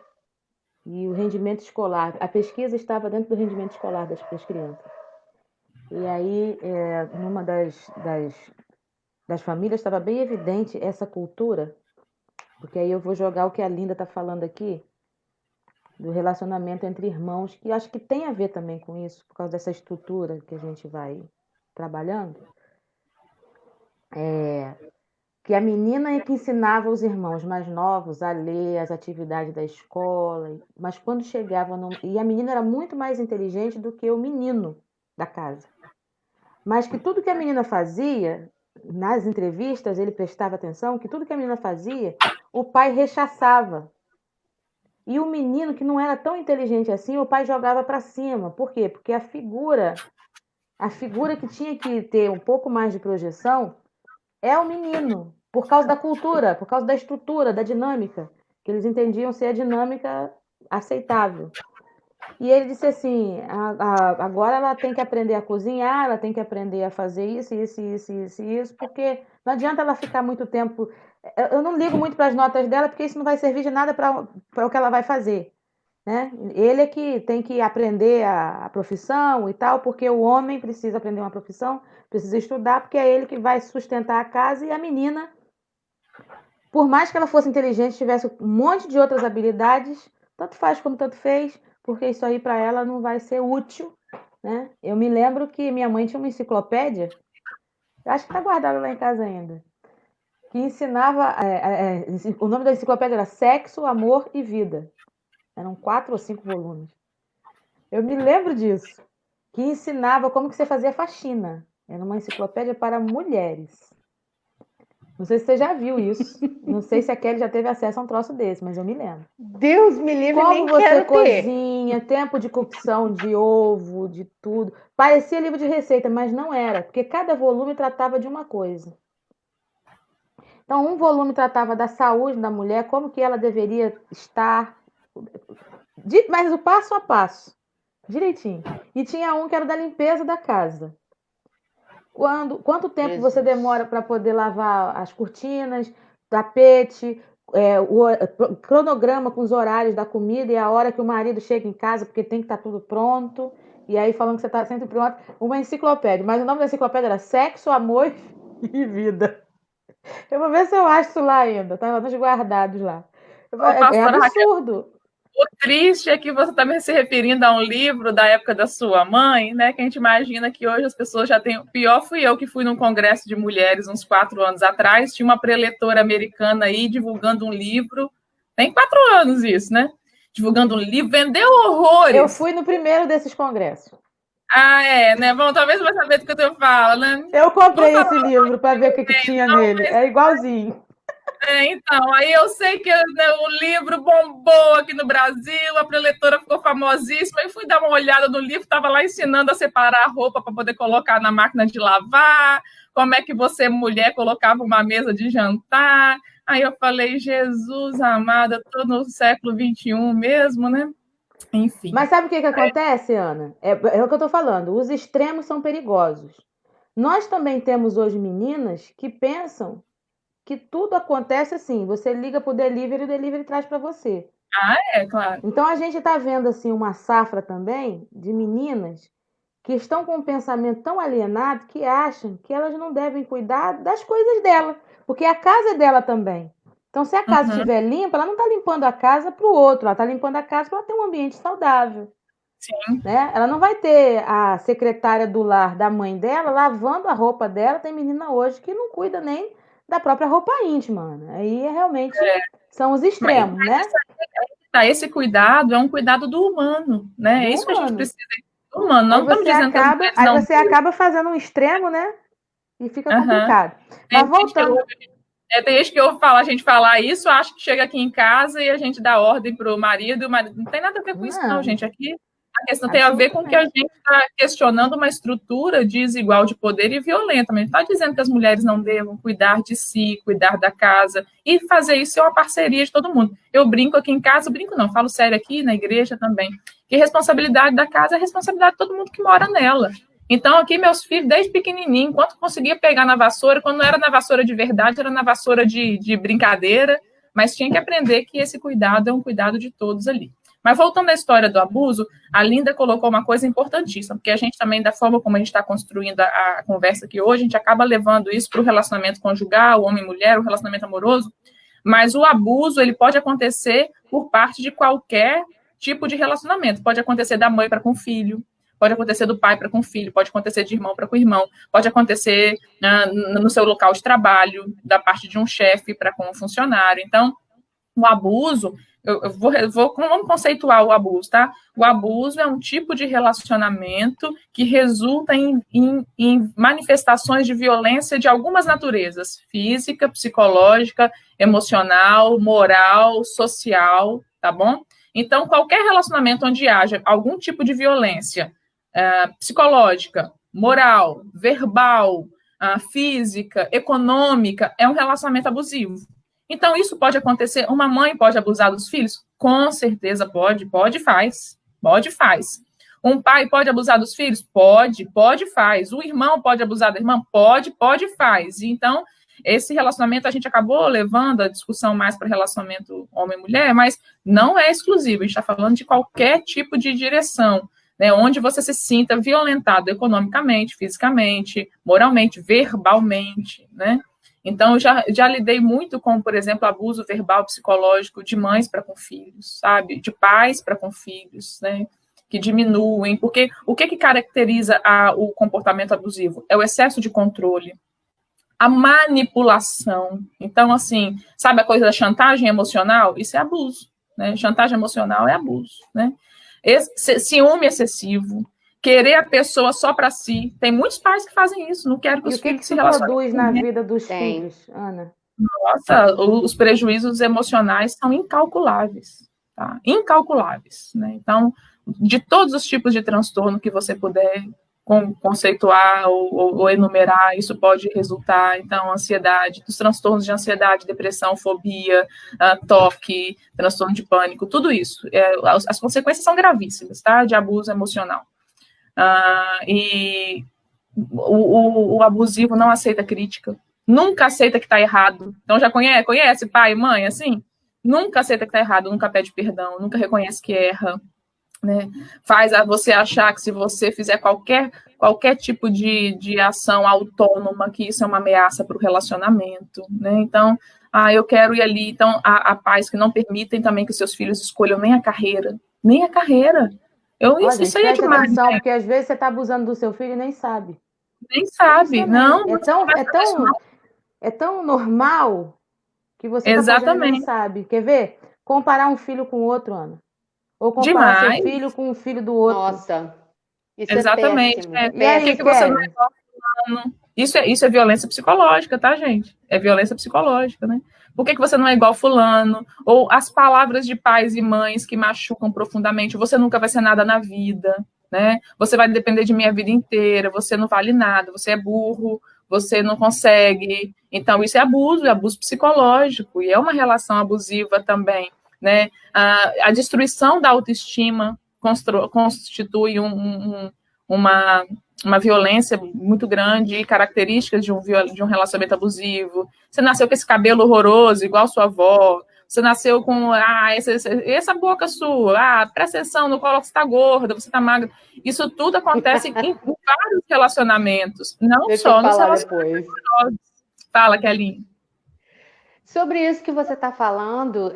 E o rendimento escolar. A pesquisa estava dentro do rendimento escolar das crianças. E aí, numa das famílias, estava bem evidente essa cultura, porque aí eu vou jogar o que a Linda está falando aqui, do relacionamento entre irmãos, que acho que tem a ver também com isso, por causa dessa estrutura que a gente vai trabalhando. Que a menina é que ensinava os irmãos mais novos a ler as atividades da escola, mas quando chegava... E a menina era muito mais inteligente do que o menino da casa. Mas que tudo que a menina fazia, nas entrevistas, ele prestava atenção, que tudo que a menina fazia, o pai rechaçava. E o menino, que não era tão inteligente assim, o pai jogava para cima. Por quê? Porque a figura que tinha que ter um pouco mais de projeção é o menino, por causa da cultura, por causa da estrutura, da dinâmica, que eles entendiam ser a dinâmica aceitável. E ele disse assim, agora ela tem que aprender a cozinhar, ela tem que aprender a fazer isso, porque não adianta ela ficar muito tempo... Eu não ligo muito para as notas dela, porque isso não vai servir de nada para o que ela vai fazer. Né? Ele é que tem que aprender a profissão e tal, porque o homem precisa aprender uma profissão, precisa estudar, porque é ele que vai sustentar a casa, e a menina, por mais que ela fosse inteligente, tivesse um monte de outras habilidades, tanto faz como tanto fez, porque isso aí para ela não vai ser útil. Né? Eu me lembro que minha mãe tinha uma enciclopédia, acho que está guardada lá em casa ainda, que ensinava, o nome da enciclopédia era Sexo, Amor e Vida. Eram 4 ou 5 volumes. Eu me lembro disso. Que ensinava como que você fazia faxina. Era uma enciclopédia para mulheres. Não sei se você já viu isso. Não sei se a Kelly já teve acesso a um troço desse, mas eu me lembro. Deus me livre, Como nem você quero ter. cozinha, tempo de cocção de ovo, de tudo. Parecia livro de receita, mas não era, porque cada volume tratava de uma coisa. Então, um volume tratava da saúde da mulher, como que ela deveria estar, mas o passo a passo, direitinho. E tinha um que era da limpeza da casa. Quanto tempo você demora para poder lavar as cortinas, tapete, o cronograma com os horários da comida e a hora que o marido chega em casa, porque tem que estar tudo pronto. E aí falando que você está sempre pronto. Uma enciclopédia, mas o nome da enciclopédia era Sexo, Amor e Vida. Eu vou ver se eu acho isso lá ainda, tá nos guardados lá. É absurdo. O triste é que você está se referindo a um livro da época da sua mãe, né? Que a gente imagina que hoje as pessoas já têm. Pior fui eu que fui num congresso de mulheres uns 4 anos atrás, tinha uma preletora americana aí divulgando um livro. Tem 4 anos isso, né? Divulgando um livro, vendeu horrores. Eu fui no primeiro desses congressos. Ah, é, né? Bom, talvez você vai saber do que eu falo, né? Eu comprei esse livro para ver o que tinha nele. É igualzinho. Então, aí eu sei que o livro bombou aqui no Brasil, a preletora ficou famosíssima, e fui dar uma olhada no livro, estava lá ensinando a separar a roupa para poder colocar na máquina de lavar, como é que você, mulher, colocava uma mesa de jantar. Aí eu falei, Jesus amado, eu estou no século XXI mesmo, né? Enfim. Mas sabe o que acontece, Ana? É o que eu estou falando, os extremos são perigosos. Nós também temos hoje meninas que pensam que tudo acontece assim, você liga para o delivery e o delivery traz para você. Ah, é, claro. Então a gente está vendo assim uma safra também de meninas que estão com um pensamento tão alienado que acham que elas não devem cuidar das coisas dela, porque a casa é dela também. Então, se a casa estiver limpa, ela não está limpando a casa para o outro, ela está limpando a casa para ter um ambiente saudável. Sim. Né? Ela não vai ter a secretária do lar da mãe dela lavando a roupa dela. Tem menina hoje que não cuida nem da própria roupa íntima, Ana. Aí realmente são os extremos, né? Esse cuidado é um cuidado do humano, né? É isso que a gente precisa do humano. Não estamos dizendo que as mulheres não... Aí você acaba fazendo um extremo, né? E fica complicado. Mas voltando... Tem gente que ouve a gente falar isso, acha que chega aqui em casa e a gente dá ordem para o marido. Não tem nada a ver com isso, não, gente. Aqui a questão tem a ver com que a gente está questionando uma estrutura desigual de poder e violenta. Mas está dizendo que as mulheres não devam cuidar de si, cuidar da casa, e fazer isso é uma parceria de todo mundo. Eu brinco aqui em casa, falo sério aqui, na igreja também, que responsabilidade da casa é responsabilidade de todo mundo que mora nela. Então, aqui, meus filhos, desde pequenininho, enquanto conseguia pegar na vassoura, quando não era na vassoura de verdade, era na vassoura de brincadeira, mas tinha que aprender que esse cuidado é um cuidado de todos ali. Mas voltando à história do abuso, a Linda colocou uma coisa importantíssima, porque a gente também, da forma como a gente está construindo a conversa aqui hoje, a gente acaba levando isso para o relacionamento conjugal, homem e mulher, o relacionamento amoroso, mas o abuso, ele pode acontecer por parte de qualquer tipo de relacionamento. Pode acontecer da mãe para com o filho, pode acontecer do pai para com o filho, pode acontecer de irmão para com o irmão, pode acontecer no seu local de trabalho, da parte de um chefe para com um funcionário. Então, o abuso, vamos conceituar o abuso, tá? O abuso é um tipo de relacionamento que resulta em manifestações de violência de algumas naturezas, física, psicológica, emocional, moral, social, tá bom? Então, qualquer relacionamento onde haja algum tipo de violência, psicológica, moral, verbal, física, econômica, é um relacionamento abusivo. Então, isso pode acontecer. Uma mãe pode abusar dos filhos? Com certeza pode faz. Um pai pode abusar dos filhos? Pode, faz. O irmão pode abusar da irmã? Pode, faz. Então, esse relacionamento a gente acabou levando a discussão mais para relacionamento homem-mulher, mas não é exclusivo. A gente está falando de qualquer tipo de direção, né, onde você se sinta violentado economicamente, fisicamente, moralmente, verbalmente, né? Então, eu já lidei muito com, por exemplo, abuso verbal psicológico de mães para com filhos, sabe? De pais para com filhos, né? Que diminuem. Porque o que caracteriza o comportamento abusivo? É o excesso de controle, a manipulação. Então, assim, sabe a coisa da chantagem emocional? Isso é abuso, né? Chantagem emocional é abuso, né? Ciúme excessivo, querer a pessoa só para si. Tem muitos pais que fazem isso, não quero que os filhos se relacionem. E o que isso produz na vida dos filhos, Ana? Nossa, os prejuízos emocionais são incalculáveis, tá? Incalculáveis, né? Então, de todos os tipos de transtorno que você puder conceituar ou enumerar, isso pode resultar, então, ansiedade, dos transtornos de ansiedade, depressão, fobia, toque, transtorno de pânico, tudo isso. As consequências são gravíssimas, tá? De abuso emocional. E o abusivo não aceita crítica, nunca aceita que está errado. Então, já conhece pai e mãe, assim? Nunca aceita que está errado, nunca pede perdão, nunca reconhece que erra, né? Faz você achar que se você fizer qualquer tipo de ação autônoma, que isso é uma ameaça para o relacionamento, né? Então, eu quero ir ali. Então, há pais que não permitem também que seus filhos escolham nem a carreira. Isso aí é demais. Atenção, porque às vezes você está abusando do seu filho e nem sabe. Nem sabe, não. É tão normal que você está fazendo e nem sabe. Quer ver? Comparar um filho com o outro, Ana. Ou comparar seu filho com o filho do outro. Nossa, isso exatamente. É péssimo. E aí, por que você não é igual fulano? Isso é violência psicológica, tá, gente? É violência psicológica, né? Por que você não é igual fulano? Ou as palavras de pais e mães que machucam profundamente. Você nunca vai ser nada na vida, né? Você vai depender de mim a vida inteira. Você não vale nada. Você é burro. Você não consegue. Então, isso é abuso psicológico. E é uma relação abusiva também, né? A destruição da autoestima constitui uma violência muito grande e características de um relacionamento abusivo. Você nasceu com esse cabelo horroroso, igual sua avó. Você nasceu com essa boca sua. Presta atenção, no colo você está gorda, você está magra. Isso tudo acontece em vários relacionamentos, não só nos relacionamentos amorosos. Fala, Kelly. Sobre isso que você está falando,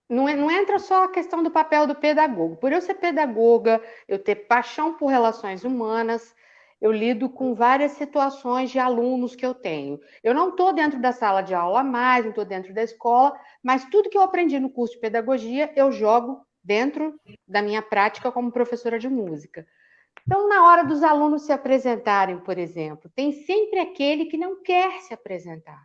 não entra só a questão do papel do pedagogo. Por eu ser pedagoga, eu ter paixão por relações humanas, eu lido com várias situações de alunos que eu tenho. Eu não estou dentro da sala de aula mais, não estou dentro da escola, mas tudo que eu aprendi no curso de pedagogia, eu jogo dentro da minha prática como professora de música. Então, na hora dos alunos se apresentarem, por exemplo, tem sempre aquele que não quer se apresentar.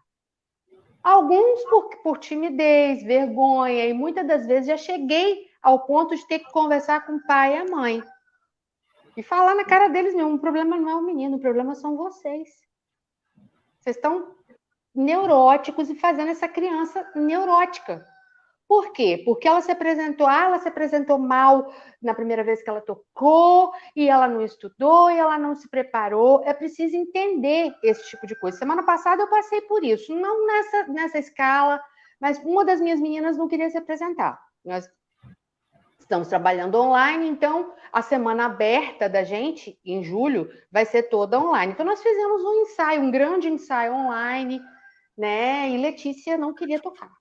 Alguns por timidez, vergonha, e muitas das vezes já cheguei ao ponto de ter que conversar com o pai e a mãe. E falar na cara deles mesmo, o problema não é o menino, o problema são vocês. Vocês estão neuróticos e fazendo essa criança neurótica. Por quê? Porque ela se apresentou mal na primeira vez que ela tocou, e ela não estudou, e ela não se preparou. É preciso entender esse tipo de coisa. Semana passada eu passei por isso, não nessa escala, mas uma das minhas meninas não queria se apresentar. Nós estamos trabalhando online, então a semana aberta da gente, em julho, vai ser toda online. Então nós fizemos um ensaio, um grande ensaio online, né? E Letícia não queria tocar.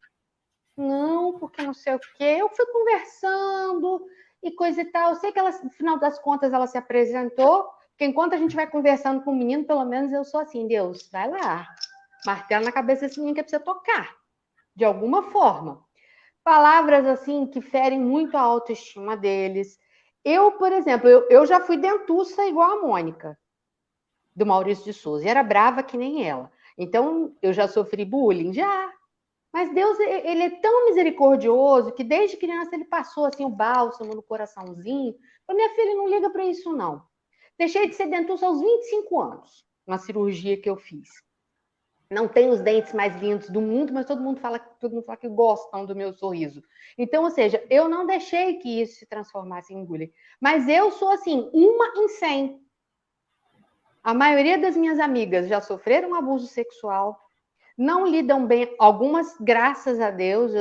Não, porque não sei o quê. Eu fui conversando e coisa e tal. Eu sei que ela, no final das contas, ela se apresentou, porque enquanto a gente vai conversando com o menino, pelo menos eu sou assim, Deus, vai lá, martelo na cabeça desse menino que precisa tocar, de alguma forma. Palavras, assim, que ferem muito a autoestima deles. Eu, por exemplo, eu já fui dentuça igual a Mônica, do Maurício de Souza, e era brava que nem ela. Então, eu já sofri bullying? Já. Mas Deus, ele é tão misericordioso que desde criança ele passou assim o bálsamo no coraçãozinho. Falei, minha filha, não liga para isso, não. Deixei de ser dentuça aos 25 anos, uma cirurgia que eu fiz. Não tenho os dentes mais lindos do mundo, mas todo mundo fala que gostam do meu sorriso. Então, ou seja, eu não deixei que isso se transformasse em bullying. Mas eu sou assim, 1 em 100. A maioria das minhas amigas já sofreram abuso sexual, não lidam bem, algumas, graças a Deus,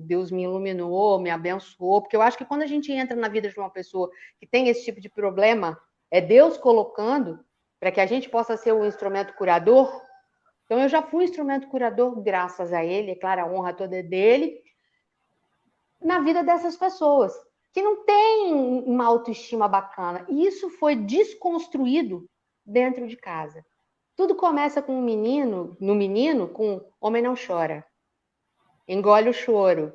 Deus me iluminou, me abençoou, porque eu acho que quando a gente entra na vida de uma pessoa que tem esse tipo de problema, é Deus colocando para que a gente possa ser um instrumento curador. Então, eu já fui instrumento curador, graças a ele, é claro, a honra toda é dele, na vida dessas pessoas, que não têm uma autoestima bacana. E isso foi desconstruído dentro de casa. Tudo começa com no menino, com homem não chora. Engole o choro.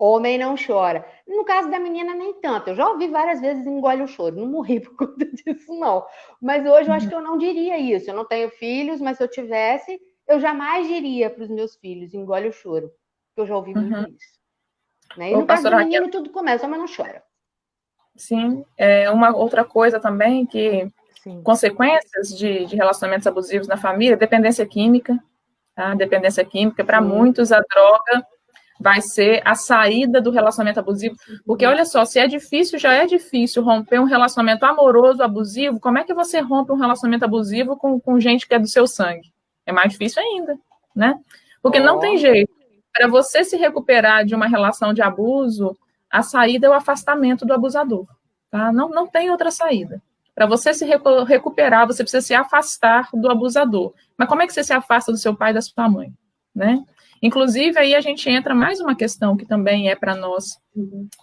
Homem não chora. No caso da menina, nem tanto. Eu já ouvi várias vezes engole o choro. Não morri por conta disso, não. Mas hoje eu acho que eu não diria isso. Eu não tenho filhos, mas se eu tivesse, eu jamais diria para os meus filhos engole o choro. Porque eu já ouvi muito isso. Né? E no caso do menino, tudo começa, mas não chora. Sim, uma outra coisa também que consequências de relacionamentos abusivos na família, dependência química, tá? Dependência química, para muitos a droga vai ser a saída do relacionamento abusivo, porque olha só, se é difícil, já é difícil romper um relacionamento amoroso, abusivo, como é que você rompe um relacionamento abusivo com gente que é do seu sangue? É mais difícil ainda, né? Porque não tem jeito. Para você se recuperar de uma relação de abuso, a saída é o afastamento do abusador, tá? Não tem outra saída. Para você se recuperar, você precisa se afastar do abusador. Mas como é que você se afasta do seu pai e da sua mãe, né? Inclusive, aí a gente entra mais uma questão que também é para nós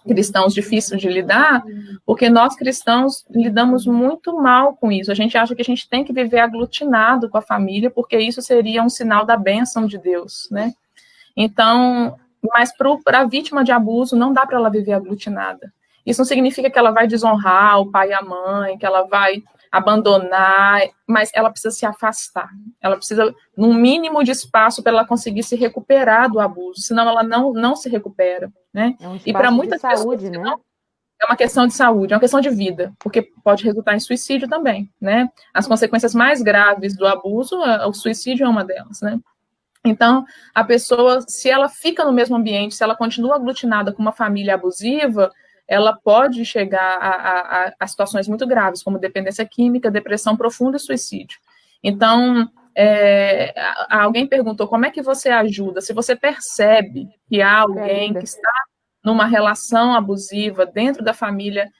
cristãos difícil de lidar, porque nós cristãos lidamos muito mal com isso. A gente acha que a gente tem que viver aglutinado com a família, porque isso seria um sinal da bênção de Deus, né? Então, mas para a vítima de abuso, não dá para ela viver aglutinada. Isso não significa que ela vai desonrar o pai e a mãe, que ela vai abandonar, mas ela precisa se afastar. Ela precisa, num mínimo de espaço, para ela conseguir se recuperar do abuso, senão ela não se recupera, né? É um e para muitas de saúde, pessoas, né? É uma questão de saúde, é uma questão de vida, porque pode resultar em suicídio também, né? As consequências mais graves do abuso, o suicídio é uma delas, né? Então, a pessoa, se ela fica no mesmo ambiente, se ela continua aglutinada com uma família abusiva, ela pode chegar a situações muito graves, como dependência química, depressão profunda e suicídio. Então, alguém perguntou, como é que você ajuda? Se você percebe que há alguém que está numa relação abusiva dentro da família,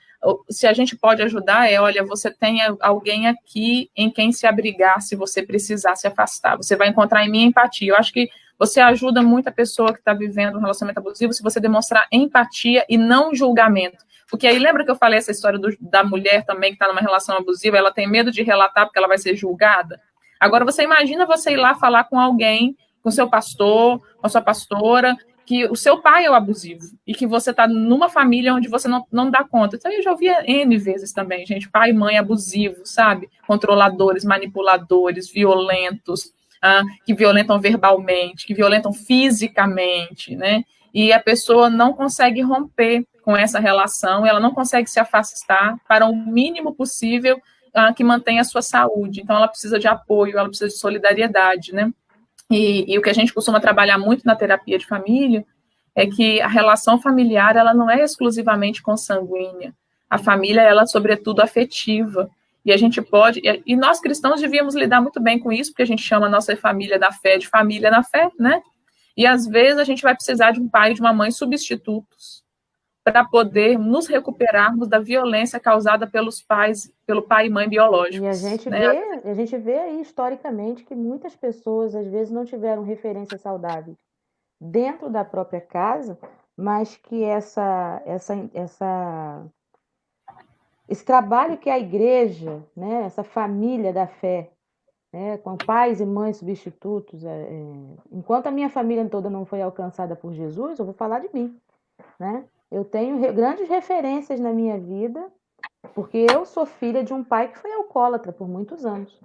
se a gente pode ajudar, olha, você tem alguém aqui em quem se abrigar se você precisar se afastar. Você vai encontrar em mim empatia. Eu acho que você ajuda muito a pessoa que está vivendo um relacionamento abusivo se você demonstrar empatia e não julgamento. Porque aí, lembra que eu falei essa história da mulher também que está numa relação abusiva, ela tem medo de relatar porque ela vai ser julgada? Agora, você imagina você ir lá falar com alguém, com seu pastor, com a sua pastora, que o seu pai é o abusivo e que você está numa família onde você não dá conta. Então, eu já ouvi N vezes também, gente, pai e mãe abusivos, sabe? Controladores, manipuladores, violentos, que violentam verbalmente, que violentam fisicamente, né? E a pessoa não consegue romper com essa relação, ela não consegue se afastar para o mínimo possível que mantenha a sua saúde. Então, ela precisa de apoio, ela precisa de solidariedade, né? E o que a gente costuma trabalhar muito na terapia de família é que a relação familiar, ela não é exclusivamente consanguínea. A família, ela é, sobretudo, afetiva. E a gente pode... E nós, cristãos, devíamos lidar muito bem com isso, porque a gente chama a nossa família da fé de família na fé, né? E, às vezes, a gente vai precisar de um pai e de uma mãe substitutos para poder nos recuperarmos da violência causada pelo pai e mãe biológicos. E a gente vê aí, historicamente, que muitas pessoas, às vezes, não tiveram referências saudáveis dentro da própria casa, mas que esse trabalho que a igreja, né, essa família da fé, né, com pais e mães substitutos, enquanto a minha família toda não foi alcançada por Jesus, eu vou falar de mim, né? Eu tenho grandes referências na minha vida, porque eu sou filha de um pai que foi alcoólatra por muitos anos.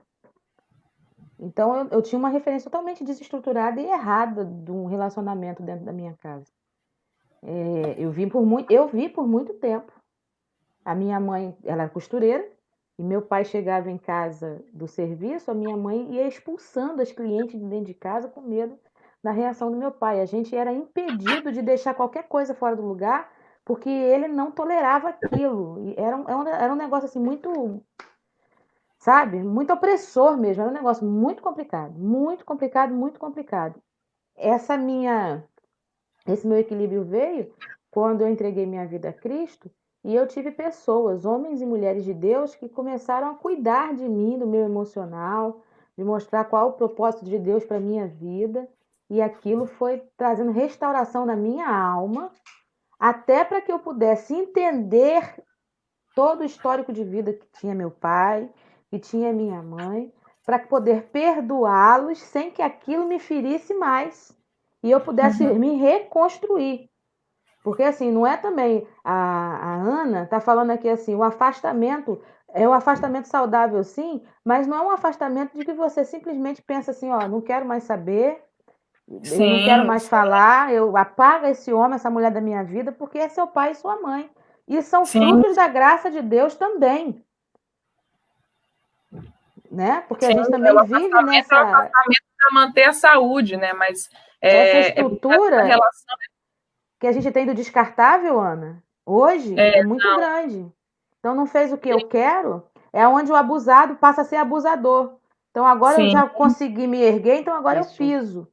Então, eu tinha uma referência totalmente desestruturada e errada de um relacionamento dentro da minha casa. Eu vi por muito tempo. A minha mãe, ela era costureira, e meu pai chegava em casa do serviço, a minha mãe ia expulsando as clientes de dentro de casa com medo da reação do meu pai. A gente era impedido de deixar qualquer coisa fora do lugar, porque ele não tolerava aquilo. E era um negócio assim muito, sabe? Muito opressor mesmo. Era um negócio muito complicado, muito complicado, muito complicado. Esse meu equilíbrio veio quando eu entreguei minha vida a Cristo e eu tive pessoas, homens e mulheres de Deus, que começaram a cuidar de mim, do meu emocional, de mostrar qual o propósito de Deus para a minha vida. E aquilo foi trazendo restauração na minha alma, até para que eu pudesse entender todo o histórico de vida que tinha meu pai, que tinha minha mãe, para poder perdoá-los sem que aquilo me ferisse mais e eu pudesse me reconstruir. Porque, assim, não é também... A Ana está falando aqui, assim, o afastamento... É um afastamento saudável, sim, mas não é um afastamento de que você simplesmente pensa assim, ó, não quero mais saber, eu não quero Sim, mais falar, eu apago esse homem, essa mulher da minha vida, porque é seu pai e sua mãe. E são sim, frutos da graça de Deus também, né? Porque a sim. gente É o também vive afastamento é o nessa afastamento para manter a saúde, né? Mas essa é essa estrutura relação. que a gente tem do descartável, Ana, hoje É, é muito grande. Então não fez o que eu quero, é onde o abusado passa a ser abusador. Então agora eu sim, já consegui me erguer, então agora eu Isso. piso,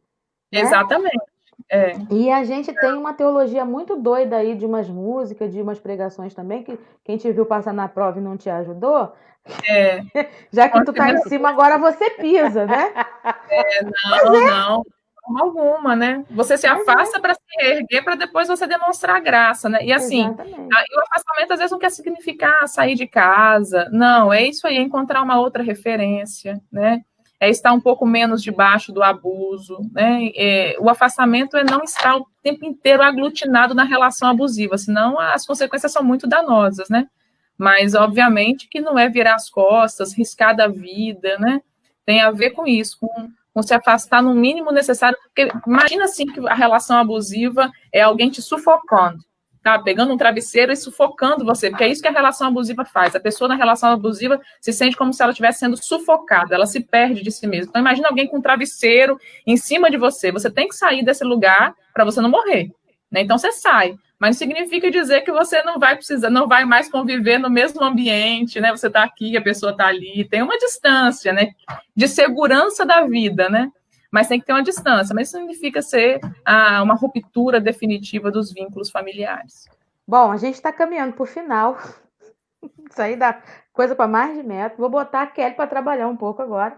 né? exatamente. É, E a gente tem uma teologia muito doida aí de umas músicas, de umas pregações também, que quem te viu passar na prova e não te ajudou, é. já que tu tá em cima, agora você pisa, né? Não, não, de forma alguma, né? Você se Mas é, afasta para se erguer, para depois você demonstrar graça, né? E assim, exatamente. o afastamento às vezes não quer significar sair de casa. Não, é isso aí, é encontrar uma outra referência, né? É estar um pouco menos debaixo do abuso, né? O afastamento é não estar o tempo inteiro aglutinado na relação abusiva, senão as consequências são muito danosas, né? Mas, obviamente, que não é virar as costas, riscar da vida, né? Tem a ver com isso, com se afastar no mínimo necessário. Porque imagina assim que a relação abusiva é alguém te sufocando, tá? Pegando um travesseiro e sufocando você, porque é isso que a relação abusiva faz. A pessoa na relação abusiva se sente como se ela estivesse sendo sufocada, ela se perde de si mesma. Então imagina alguém com um travesseiro em cima de você. Você tem que sair desse lugar para você não morrer, né? Então você sai. Mas significa dizer que você não vai precisar, não vai mais conviver no mesmo ambiente, né? Você está aqui, a pessoa está ali, tem uma distância, né? De segurança da vida, né? Mas tem que ter uma distância. Mas isso significa ser uma ruptura definitiva dos vínculos familiares. Bom, a gente está caminhando para o final. Isso aí dá coisa para mais de metro. Vou botar a Kelly para trabalhar um pouco agora,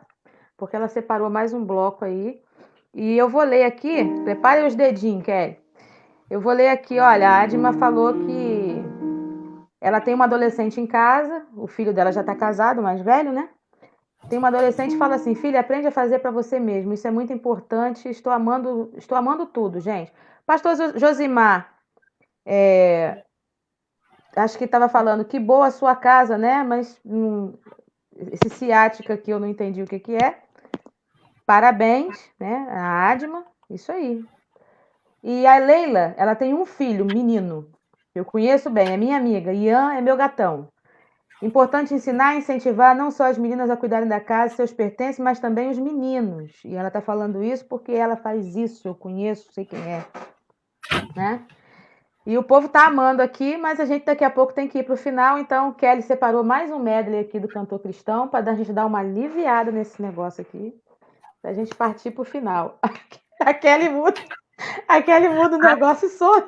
porque ela separou mais um bloco aí. E eu vou ler aqui, prepare os dedinhos, Kelly. Eu vou ler aqui, olha, a Adma falou que ela tem uma adolescente em casa, o filho dela já está casado, mais velho, né? Tem uma adolescente que fala assim, filha, aprende a fazer para você mesmo, isso é muito importante, estou amando tudo, gente. Pastor Josimar, acho que estava falando, que boa a sua casa, né? Mas esse ciática aqui eu não entendi o que é. Parabéns, né? A Adma, isso aí. E a Leila, ela tem um filho, menino. Eu conheço bem, é minha amiga. Ian é meu gatão. Importante ensinar e incentivar não só as meninas a cuidarem da casa e seus pertences, mas também os meninos. E ela está falando isso porque ela faz isso, eu conheço, sei quem é. Né? E o povo tá amando aqui, mas a gente daqui a pouco tem que ir para o final. Então, Kelly separou mais um medley aqui do cantor cristão para a gente dar uma aliviada nesse negócio aqui, para a gente partir para o final. A Kelly muda o negócio e some.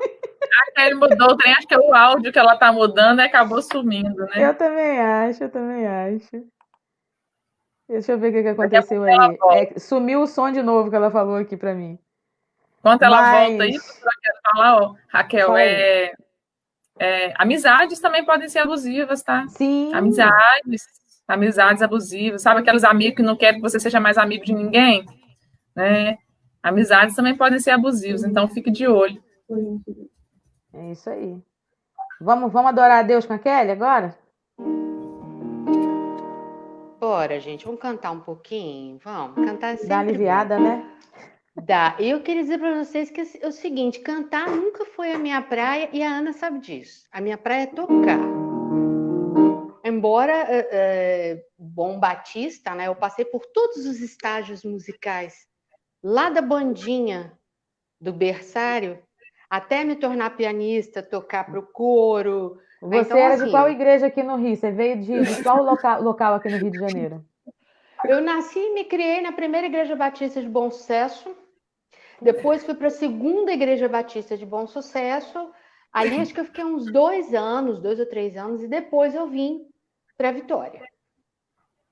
Ele mudou o trem, acho que é o áudio que ela está mudando e acabou sumindo, né? Eu também acho. Deixa eu ver o que aconteceu aí. Sumiu o som de novo que ela falou aqui para mim. Enquanto ela volta aí, Mas... eu quero falar, ó, Raquel, Fala aí. amizades também podem ser abusivas, tá? Sim. Amizades abusivas, sabe aqueles amigos que não querem que você seja mais amigo de ninguém, né? Amizades também podem ser abusivas, então fique de olho. É isso aí. Vamos adorar a Deus com a Kelly agora? Bora, gente, vamos cantar um pouquinho? Vamos, cantar sempre. Dá aliviada, né? Dá. E eu queria dizer para vocês que é o seguinte, cantar nunca foi a minha praia e a Ana sabe disso. A minha praia é tocar. Embora Bom Batista, né, eu passei por todos os estágios musicais, lá da bandinha do berçário, até me tornar pianista, tocar para o coro. Você então, era assim, de qual igreja aqui no Rio? Você veio de qual local aqui no Rio de Janeiro? Eu nasci e me criei na primeira Igreja Batista de Bom Sucesso. Depois fui para a segunda Igreja Batista de Bom Sucesso. Ali acho que eu fiquei uns 2 ou 3 anos, e depois eu vim para Vitória.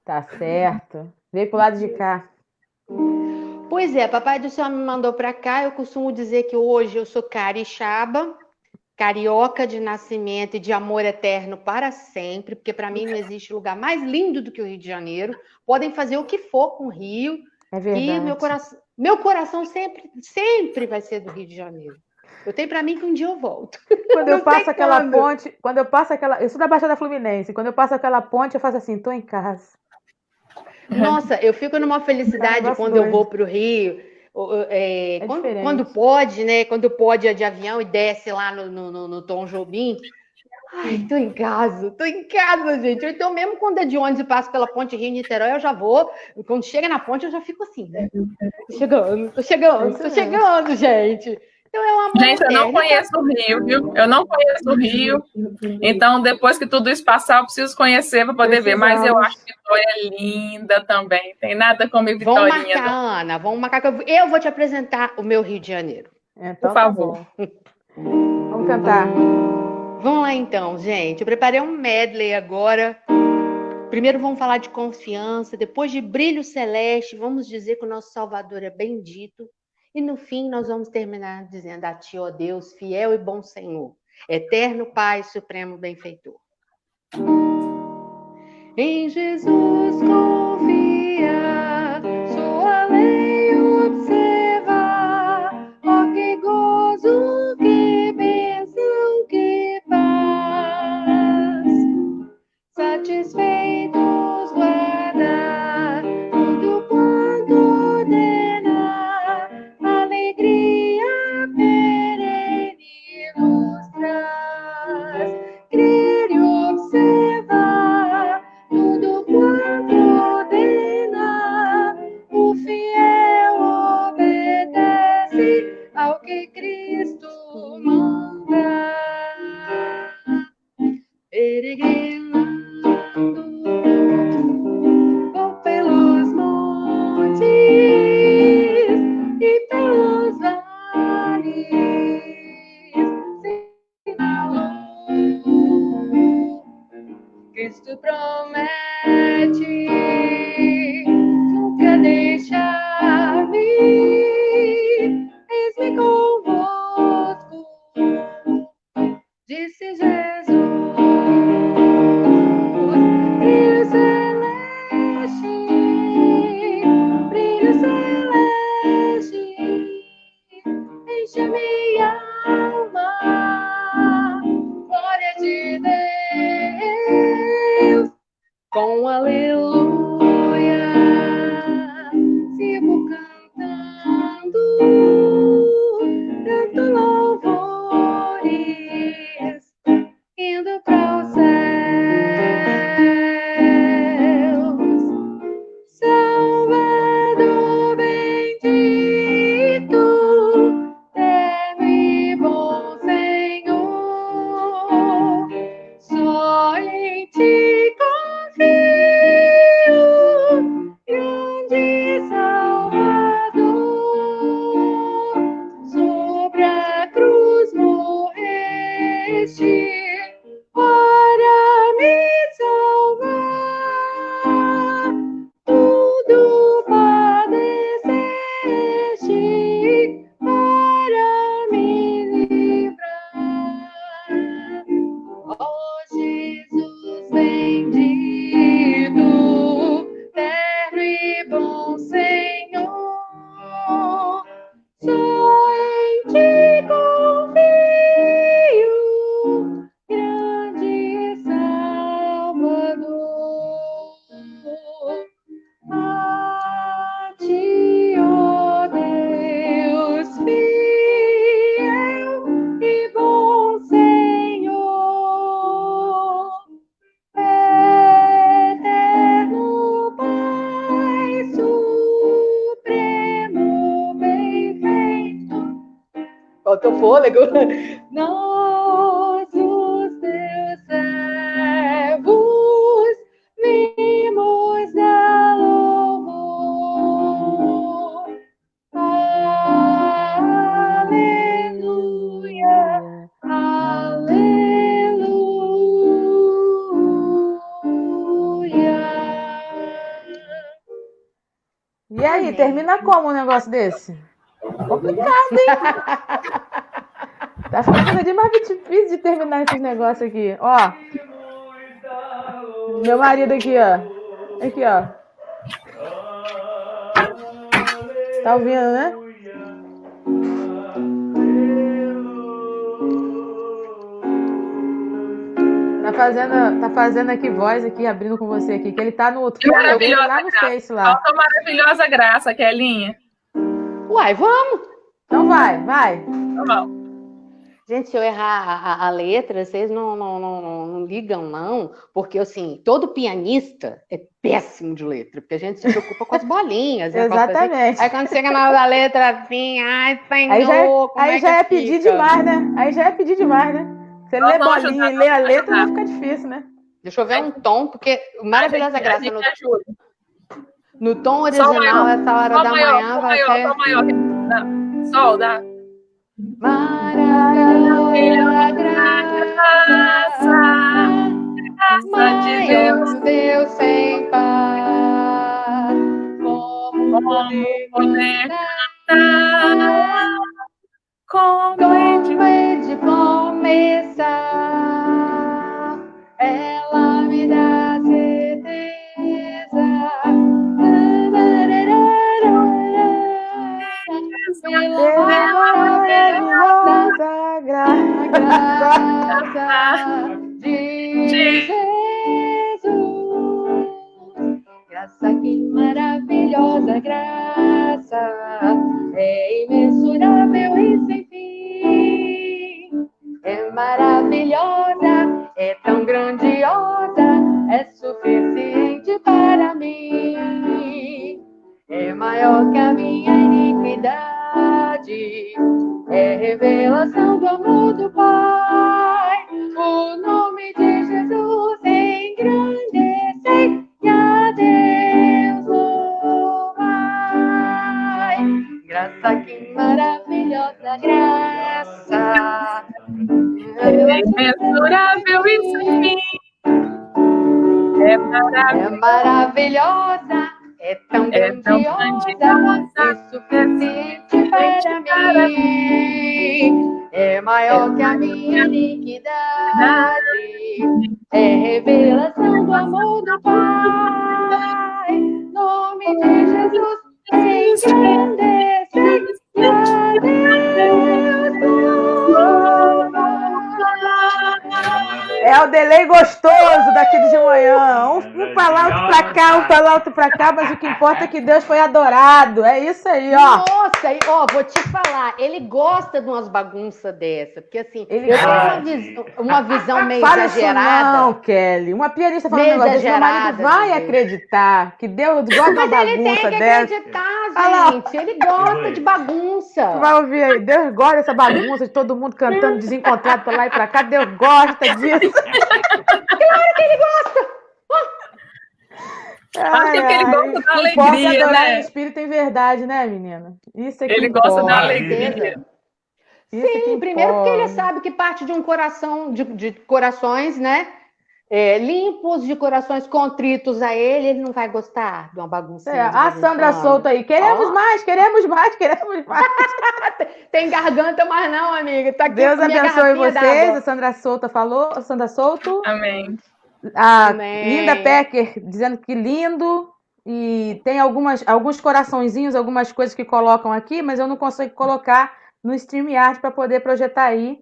Tá certo. Veio pro lado de cá. Pois é, Papai do Céu me mandou para cá. Eu costumo dizer que hoje eu sou carixaba, carioca de nascimento e de amor eterno para sempre, porque para mim não existe lugar mais lindo do que o Rio de Janeiro. Podem fazer o que for com o Rio, É verdade. que meu coração sempre vai ser do Rio de Janeiro. Eu tenho para mim que um dia eu volto. Quando eu Não passo sei aquela quando. ponte, quando eu passo aquela. Eu sou da Baixada Fluminense. Quando eu passo aquela ponte, eu faço assim, tô em casa. Nossa, eu fico numa É um felicidade negócio quando eu vou doido. para o Rio. É Quando diferente. pode, né? Quando pode ir de avião e desce lá no Tom Jobim. Ai, tô em casa, gente. Então, mesmo quando é de ônibus e passo pela ponte Rio-Niterói, eu já vou. Quando chega na ponte, eu já fico assim, né? Tô É isso mesmo. chegando, gente. Então é um amor Gente, eu não eterno. conheço o Rio, viu? Eu não conheço o Rio. Então, depois que tudo isso passar, eu preciso conhecer para poder ver. Mas eu Precisamos. acho Vitória linda também. Tem nada como Vamos Vitorinha, marcar, não. Ana. Vamos marcar que eu vou te apresentar o meu Rio de Janeiro. Por Então tá favor. bom. Vamos cantar. Vamos lá então, gente. Eu preparei um medley agora. Primeiro vamos falar de confiança, depois de brilho celeste, vamos dizer que o nosso Salvador é bendito. E no fim nós vamos terminar dizendo a ti, ó Deus, fiel e bom Senhor, eterno Pai, supremo benfeitor. Em Jesus confia, sua lei observar, ó que gozo, que bênção, que paz. Satisfeitos guardar tudo quanto ordenar, alegria perene nos traz. Crer e observar tudo quanto ordenar, o fiel obedece ao que Cristo manda. Peregrinando, vou pelos montes e pelos vales, sinalo. Cristo promete nunca deixar-me, eis-me convosco, disse Jesus. Brilho celeste, enche minha alma, glória de Deus, com aleluia, sigo cantando, canto louvores, indo para os céus. Salvador bendito, eterno e bom Senhor, só em ti confio, grande Salvador, sobre a cruz morreste para me salvar, tudo padeceste para me livrar. Ó Jesus bendito, eterno e bom Senhor, só em ti confio, grande Salvador. A ti, ó Deus, fiel e bom Senhor, eterno Pai, supremo benfeitor. Faltou fôlego. Nós, os teus servos, vimos dar louvor. Aleluia, aleluia. E aí, Amém. termina como um negócio desse? Complicado, hein? Tá ficando cada dia mais difícil de terminar esses negócios aqui. Ó. Meu marido aqui, ó. Aqui, ó. Tá ouvindo, né? Tá fazendo aqui voz aqui, abrindo com você aqui, que ele tá no outro fone dele lá no Face lá. Falta maravilhosa graça, Kelinha. Uai, vamos! Então vai. Então vamos. Gente, se eu errar a letra, vocês não ligam, não, porque, assim, todo pianista é péssimo de letra, porque a gente se preocupa com as bolinhas, né? Exatamente. Assim. Aí quando chega na hora da letra, assim, ai, senhor, aí já é pedir demais, né? Aí já é pedir demais, né? Você lê bolinha e lê a letra, vai ficar difícil, né? Deixa eu ver um tom, porque maravilhosa graça no tom original, essa hora da manhã vai ser... Sol maior. Sol, dá. Maravilhosa graça de Deus sem par, como poder cantar com de promessa, ela me dá certeza. Maravilhosa graça de Jesus, graça que maravilhosa graça, é imensurável e sem fim, é maravilhosa, é tão grandiosa, é suficiente para mim, é maior que a minha iniquidade, é revelação do amor do Pai. O nome de Jesus engrandecei e a Deus louvai. Graça, que maravilhosa graça, é imensurável e sem fim, é maravilhosa, é tão grandiosa, é suficiente para mim, é maior que a minha iniquidade, é revelação do amor do Pai. Nome de Jesus engrandece e a Deus louva. É o delay gostoso daqui de manhã. Um pra lá, outro pra cá, um pra lá, outro pra cá, mas o que importa é que Deus foi adorado. É isso aí, ó. Nossa, vou te falar, ele gosta de umas bagunças dessa, porque assim, eu tenho uma visão meio Fala exagerada. Isso não, Kelly. Uma pianista falando um negócio desse, meu marido vai acreditar que Deus gosta de uma bagunça dessa. Mas ele tem que acreditar, gente. Ele gosta de bagunça. Tu vai ouvir aí, Deus gosta dessa bagunça de todo mundo cantando desencontrado pra lá e pra cá. Deus gosta disso. Claro que ele gosta. Acho que ele gosta da alegria, né? O espírito em verdade, né, menina? Isso é que ele importa. Gosta da alegria. Sim, primeiro porque ele sabe que parte de um coração, de corações, né? Limpos, de corações contritos a ele não vai gostar de uma bagunça. A Sandra solta aí. Queremos mais. Tem garganta, mas não, amiga. Tá aqui. Deus abençoe vocês. A Sandra Solta falou. A Sandra Solto. Amém. A Linda Pecker dizendo que lindo. E tem alguns coraçõezinhos, algumas coisas que colocam aqui, mas eu não consigo colocar no StreamYard para poder projetar aí.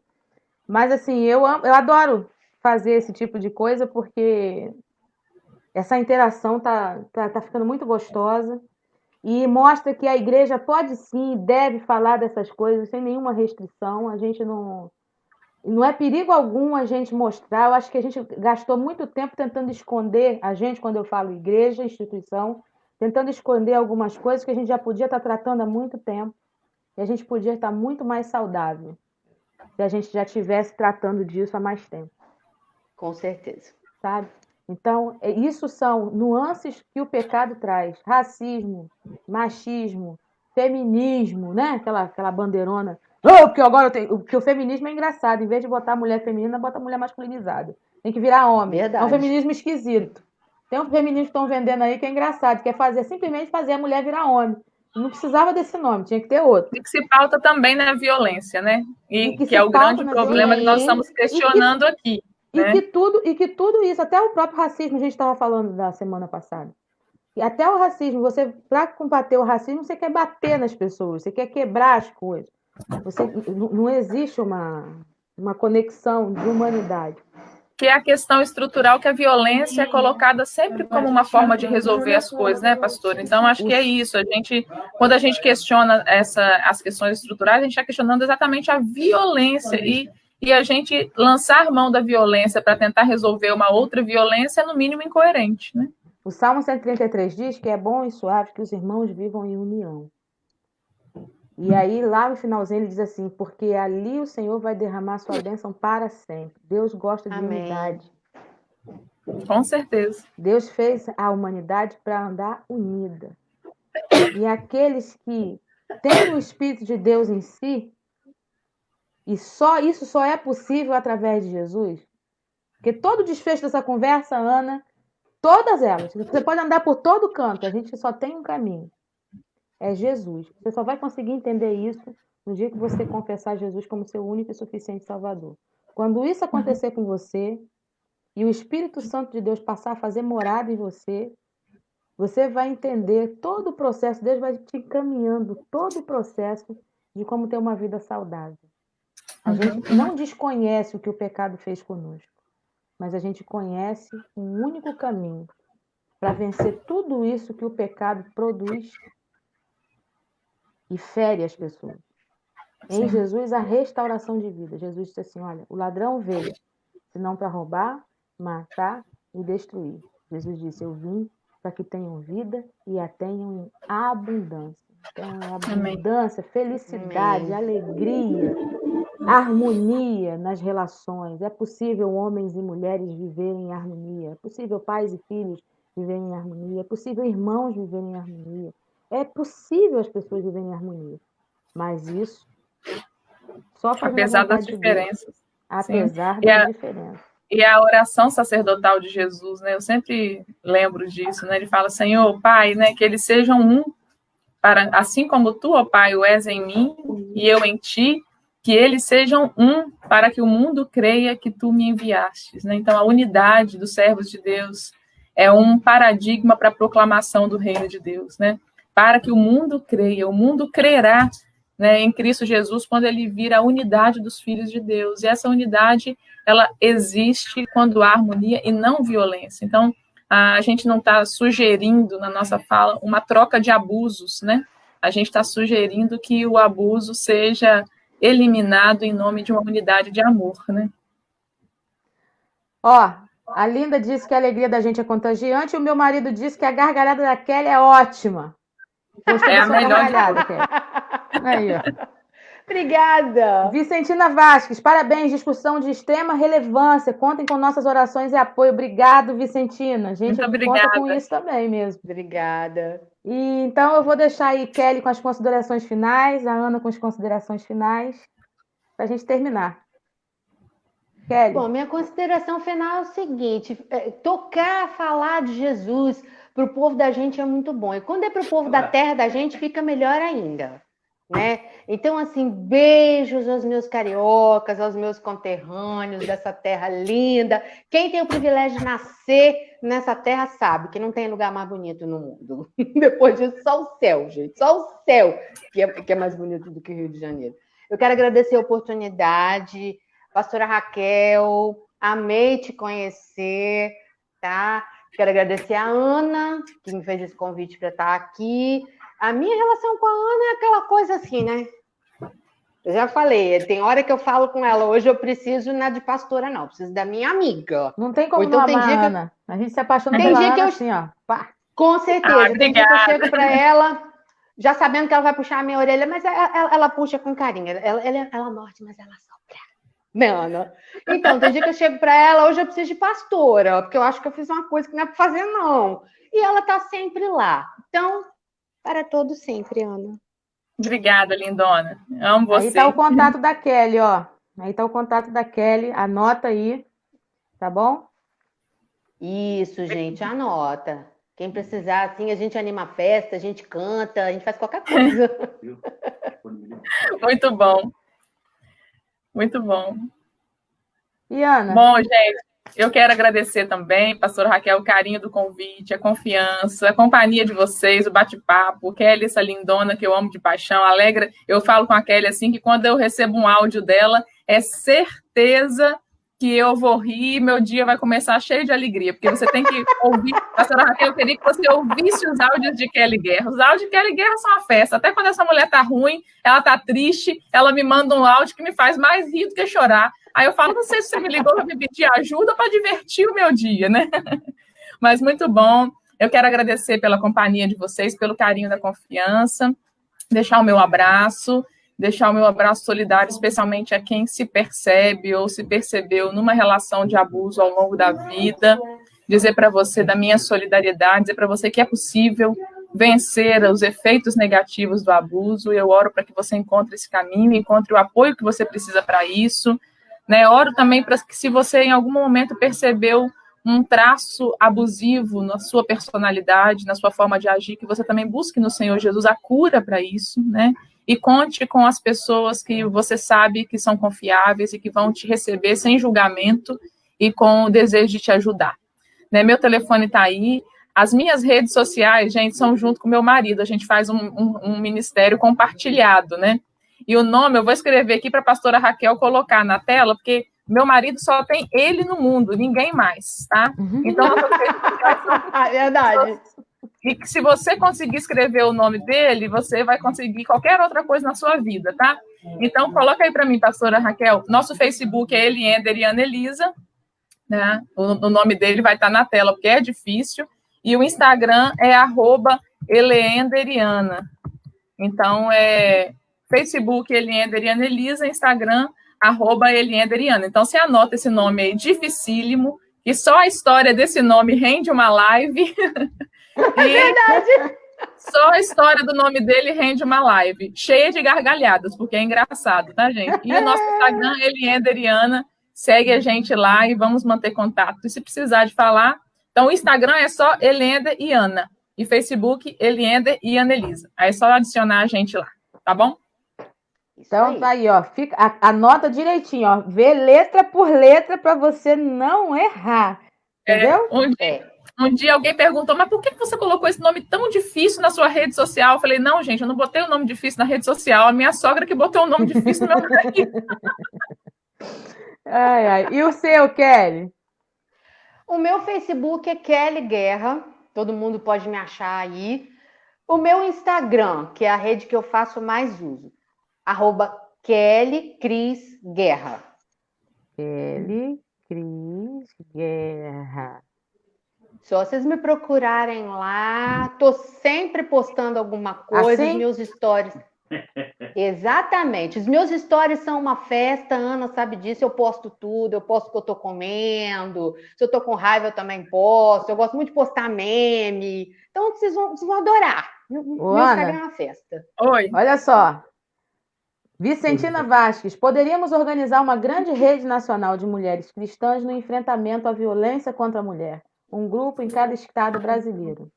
Mas assim, eu adoro fazer esse tipo de coisa porque essa interação tá ficando muito gostosa e mostra que a igreja pode sim, deve falar dessas coisas sem nenhuma restrição. A gente não é perigo algum a gente mostrar. Eu acho que a gente gastou muito tempo tentando esconder, quando eu falo igreja, instituição, tentando esconder algumas coisas que a gente já podia estar tratando há muito tempo e a gente podia estar muito mais saudável se a gente já estivesse tratando disso há mais tempo. Com certeza. Sabe? Então, isso são nuances que o pecado traz. Racismo, machismo, feminismo, né? Aquela bandeirona. Porque agora porque o feminismo é engraçado. Em vez de botar mulher feminina, bota mulher masculinizada. Tem que virar homem. Verdade. É um feminismo esquisito. Tem um feminismo que estão vendendo aí que é engraçado, que é simplesmente fazer a mulher virar homem. Não precisava desse nome, tinha que ter outro. E que se pauta também na violência, né? E que é o grande problema que nós estamos questionando aqui. E que tudo isso, até o próprio racismo, a gente estava falando da semana passada. E até o racismo, para combater o racismo, você quer bater nas pessoas, você quer quebrar as coisas. Não existe uma conexão de humanidade. que é a questão estrutural, que a violência é colocada sempre como uma forma de resolver as coisas, né, pastor? Então, acho que é isso. Quando a gente questiona as questões estruturais, a gente está questionando exatamente a violência e a gente lançar mão da violência para tentar resolver uma outra violência é, no mínimo, incoerente, né? O Salmo 133 diz que é bom e suave que os irmãos vivam em união. E aí, lá no finalzinho, ele diz assim, porque ali o Senhor vai derramar sua bênção para sempre. Deus gosta de unidade. Com certeza. Deus fez a humanidade para andar unida. E aqueles que têm o Espírito de Deus em si, e isso só é possível através de Jesus, porque todo o desfecho dessa conversa, Ana, todas elas, você pode andar por todo canto, a gente só tem um caminho. É Jesus. Você só vai conseguir entender isso no dia que você confessar Jesus como seu único e suficiente Salvador. Quando isso acontecer com você e o Espírito Santo de Deus passar a fazer morada em você, você vai entender todo o processo, Deus vai te encaminhando todo o processo de como ter uma vida saudável. A gente não desconhece o que o pecado fez conosco, mas a gente conhece um único caminho para vencer tudo isso que o pecado produz e fere as pessoas. Em Jesus, a restauração de vida. Jesus disse assim, olha, o ladrão veio, senão para roubar, matar e destruir. Jesus disse, eu vim para que tenham vida e a tenham em abundância. Então, é abundância, felicidade, alegria, harmonia nas relações. É possível homens e mulheres viverem em harmonia. É possível pais e filhos viverem em harmonia. É possível irmãos viverem em harmonia. É possível as pessoas viverem em harmonia, mas isso só faz apesar das diferenças. Apesar das diferenças. E a oração sacerdotal de Jesus, né? Eu sempre lembro disso, né? Ele fala, Senhor, Pai, né? Que eles sejam um, assim como tu, ó Pai, o és em mim e eu em ti, que eles sejam um, para que o mundo creia que tu me enviastes, né? Então, a unidade dos servos de Deus é um paradigma para a proclamação do reino de Deus, né? Para que o mundo creia, o mundo crerá, né, em Cristo Jesus quando ele vir a unidade dos filhos de Deus. E essa unidade, ela existe quando há harmonia e não violência. Então, a gente não está sugerindo na nossa fala uma troca de abusos, né? A gente está sugerindo que o abuso seja eliminado em nome de uma unidade de amor, né? Ó, a Linda disse que a alegria da gente é contagiante e o meu marido disse que a gargalhada da Kelly é ótima. Gostei da sua gargalhada, Kelly. Aí, ó. Obrigada. Vicentina Vasques, parabéns, discussão de extrema relevância. Contem com nossas orações e apoio. Obrigado, Vicentina. A gente conta com isso também mesmo. Obrigada. E, então, eu vou deixar aí Kelly com as considerações finais, a Ana com as considerações finais, para a gente terminar. Kelly. Bom, minha consideração final é o seguinte: falar de Jesus para o povo da gente é muito bom. E quando é para o povo da terra da gente, fica melhor ainda. Né? Então, assim, beijos aos meus cariocas, aos meus conterrâneos dessa terra linda. Quem tem o privilégio de nascer nessa terra sabe que não tem lugar mais bonito no mundo. Depois disso, só o céu, gente. Só o céu que é mais bonito do que o Rio de Janeiro. Eu quero agradecer a oportunidade, pastora Raquel, amei te conhecer, tá? Quero agradecer a Ana, que me fez esse convite para estar aqui. A minha relação com a Ana é aquela coisa assim, né? Eu já falei, tem hora que eu falo com ela, hoje eu preciso não é de pastora, não, eu preciso da minha amiga. Não tem como então, não amar a Ana. A gente se apaixona pela Ana assim, ó. Pá. Com certeza. Tem dia que eu chego para ela, já sabendo que ela vai puxar a minha orelha, mas ela puxa com carinho. Ela morde, mas ela sopra. Né, Ana? Então, tem dia que eu chego para ela, hoje eu preciso de pastora, porque eu acho que eu fiz uma coisa que não é para fazer, não. E ela tá sempre lá. Então, para todos sempre, Ana. Obrigada, lindona. Amo você. Aí tá o contato da Kelly, ó. Aí tá o contato da Kelly. Anota aí, tá bom? Isso, gente, anota. Quem precisar, assim, a gente anima a festa, a gente canta, a gente faz qualquer coisa. Muito bom. Muito bom. E Ana? Bom, gente, eu quero agradecer também, pastora Raquel, o carinho do convite, a confiança, a companhia de vocês, o bate-papo, Kelly, essa lindona que eu amo de paixão, alegra. Eu falo com a Kelly assim, que quando eu recebo um áudio dela, é certeza que eu vou rir, meu dia vai começar cheio de alegria, porque você tem que ouvir, pastora Raquel, eu queria que você ouvisse os áudios de Kelly Guerra. Os áudios de Kelly Guerra são uma festa, até quando essa mulher tá ruim, ela tá triste, ela me manda um áudio que me faz mais rir do que chorar. Aí eu falo, não sei se você me ligou para me pedir ajuda para divertir o meu dia, né? Mas muito bom, eu quero agradecer pela companhia de vocês, pelo carinho da confiança, deixar o meu abraço solidário, especialmente a quem se percebe ou se percebeu numa relação de abuso ao longo da vida, dizer para você da minha solidariedade, dizer para você que é possível vencer os efeitos negativos do abuso. Eu oro para que você encontre esse caminho, encontre o apoio que você precisa para isso, né? Oro também para que, se você em algum momento percebeu um traço abusivo na sua personalidade, na sua forma de agir, que você também busque no Senhor Jesus a cura para isso, né? E conte com as pessoas que você sabe que são confiáveis e que vão te receber sem julgamento e com o desejo de te ajudar. Né? Meu telefone está aí. As minhas redes sociais, gente, são junto com meu marido. A gente faz um ministério compartilhado, né? E o nome eu vou escrever aqui para a pastora Raquel colocar na tela, porque meu marido só tem ele no mundo, ninguém mais, tá? Então, verdade. E que se você conseguir escrever o nome dele, você vai conseguir qualquer outra coisa na sua vida, tá? Então, coloca aí para mim, pastora Raquel. Nosso Facebook é Eliender e Anelisa, né? O nome dele vai estar na tela, porque é difícil. E o Instagram é @eleenderiana. Então, é Facebook Eliender e Anelisa, Instagram @elienderiana. Então, você anota esse nome aí, dificílimo, que só a história desse nome rende uma live. É verdade. Só a história do nome dele rende uma live, cheia de gargalhadas, porque é engraçado, tá, gente? E o nosso Instagram, Eliender e Ana, segue a gente lá e vamos manter contato. E se precisar de falar, então o Instagram é só Eliender e Ana, e Facebook, Eliender e Anelisa. Aí é só adicionar a gente lá, tá bom? Então tá aí, ó. Anota direitinho, ó. Vê letra por letra para você não errar. Entendeu? Um dia alguém perguntou, mas por que você colocou esse nome tão difícil na sua rede social? Eu falei, não, gente, eu não botei o nome difícil na rede social. A minha sogra que botou o nome difícil no meu nome. Ai, ai. E o seu, Kelly? O meu Facebook é Kelly Guerra. Todo mundo pode me achar aí. O meu Instagram, que é a rede que eu faço mais uso, @Kelly Cris Guerra. Kelly Cris Guerra. Só vocês me procurarem lá, tô sempre postando alguma coisa, assim? Os meus stories. Exatamente, os meus stories são uma festa, a Ana sabe disso, eu posto tudo, eu posto o que eu tô comendo, se eu tô com raiva eu também posto, eu gosto muito de postar meme, então vocês vão adorar. Meu Instagram é uma festa. Oi. Olha só, Vicentina Vasques, poderíamos organizar uma grande rede nacional de mulheres cristãs no enfrentamento à violência contra a mulher. Um grupo em cada estado brasileiro.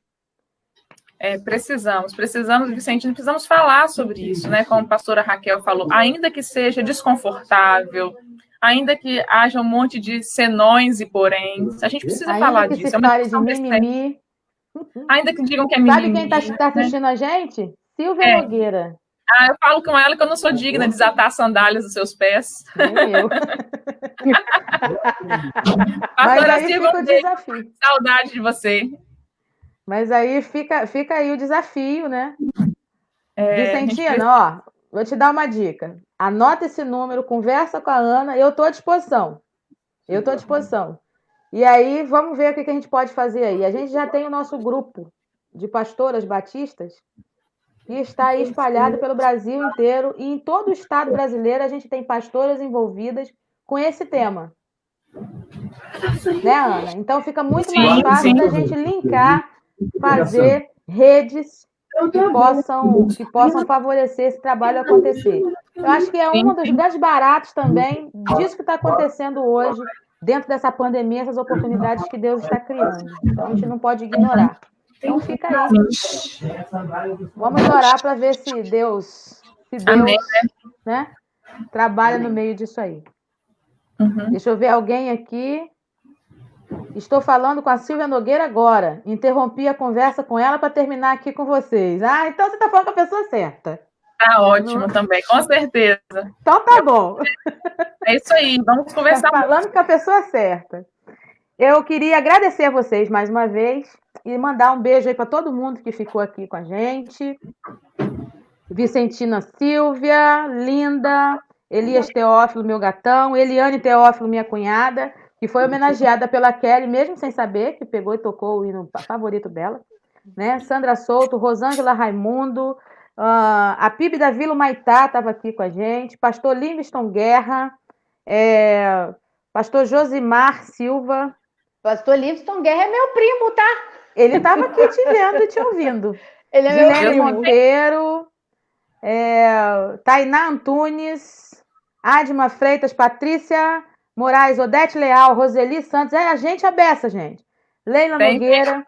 Precisamos, Vicentina, precisamos falar sobre isso, né? Como a pastora Raquel falou, ainda que seja desconfortável, ainda que haja um monte de senões e poréns, a gente precisa falar disso. Ainda que se fale de mimimi. Ainda que digam que é mimimi. Sabe quem está assistindo a gente? Silvia Nogueira. Eu falo com ela que eu não sou digna de desatar as sandálias dos seus pés. Nem eu. Mas aí fica o desafio. Saudade de você. Mas aí fica aí o desafio, né? Vicentina, ó, vou te dar uma dica. Anota esse número, conversa com a Ana, eu estou à disposição. E aí, vamos ver o que a gente pode fazer aí. A gente já tem o nosso grupo de pastoras batistas, que está aí espalhado pelo Brasil inteiro, e em todo o estado brasileiro a gente tem pastoras envolvidas com esse tema. Né, Ana? Então fica muito mais fácil da gente linkar, fazer redes que possam favorecer esse trabalho acontecer. Eu acho que é um dos grandes baratos também disso que está acontecendo hoje, dentro dessa pandemia, essas oportunidades que Deus está criando. Então a gente não pode ignorar. Então fica aí. Vamos orar para ver se Deus né, trabalha no meio disso aí. Deixa eu ver alguém aqui. Estou falando com a Silvia Nogueira agora. Interrompi a conversa com ela para terminar aqui com vocês. Então você está falando com a pessoa certa. Tá ótimo também, com certeza. Então tá bom. É isso aí, vamos conversar. Tá falando com a pessoa certa. Eu queria agradecer a vocês mais uma vez e mandar um beijo aí para todo mundo que ficou aqui com a gente. Vicentina Silvia, Linda, Elias Teófilo, meu gatão, Eliane Teófilo, minha cunhada, que foi homenageada pela Kelly, mesmo sem saber, que pegou e tocou o hino favorito dela. Né? Sandra Souto, Rosângela Raimundo, a Pibe da Vila Maitá estava aqui com a gente, pastor Livingston Guerra, pastor Josimar Silva. Pastor Livingston Guerra é meu primo, tá? Ele estava aqui te vendo e te ouvindo. Ele é Dilene meu primo. Monteiro, Tainá Antunes, Adma Freitas, Patrícia Moraes, Odete Leal, Roseli Santos. É a gente a beça, gente. Leila Nogueira.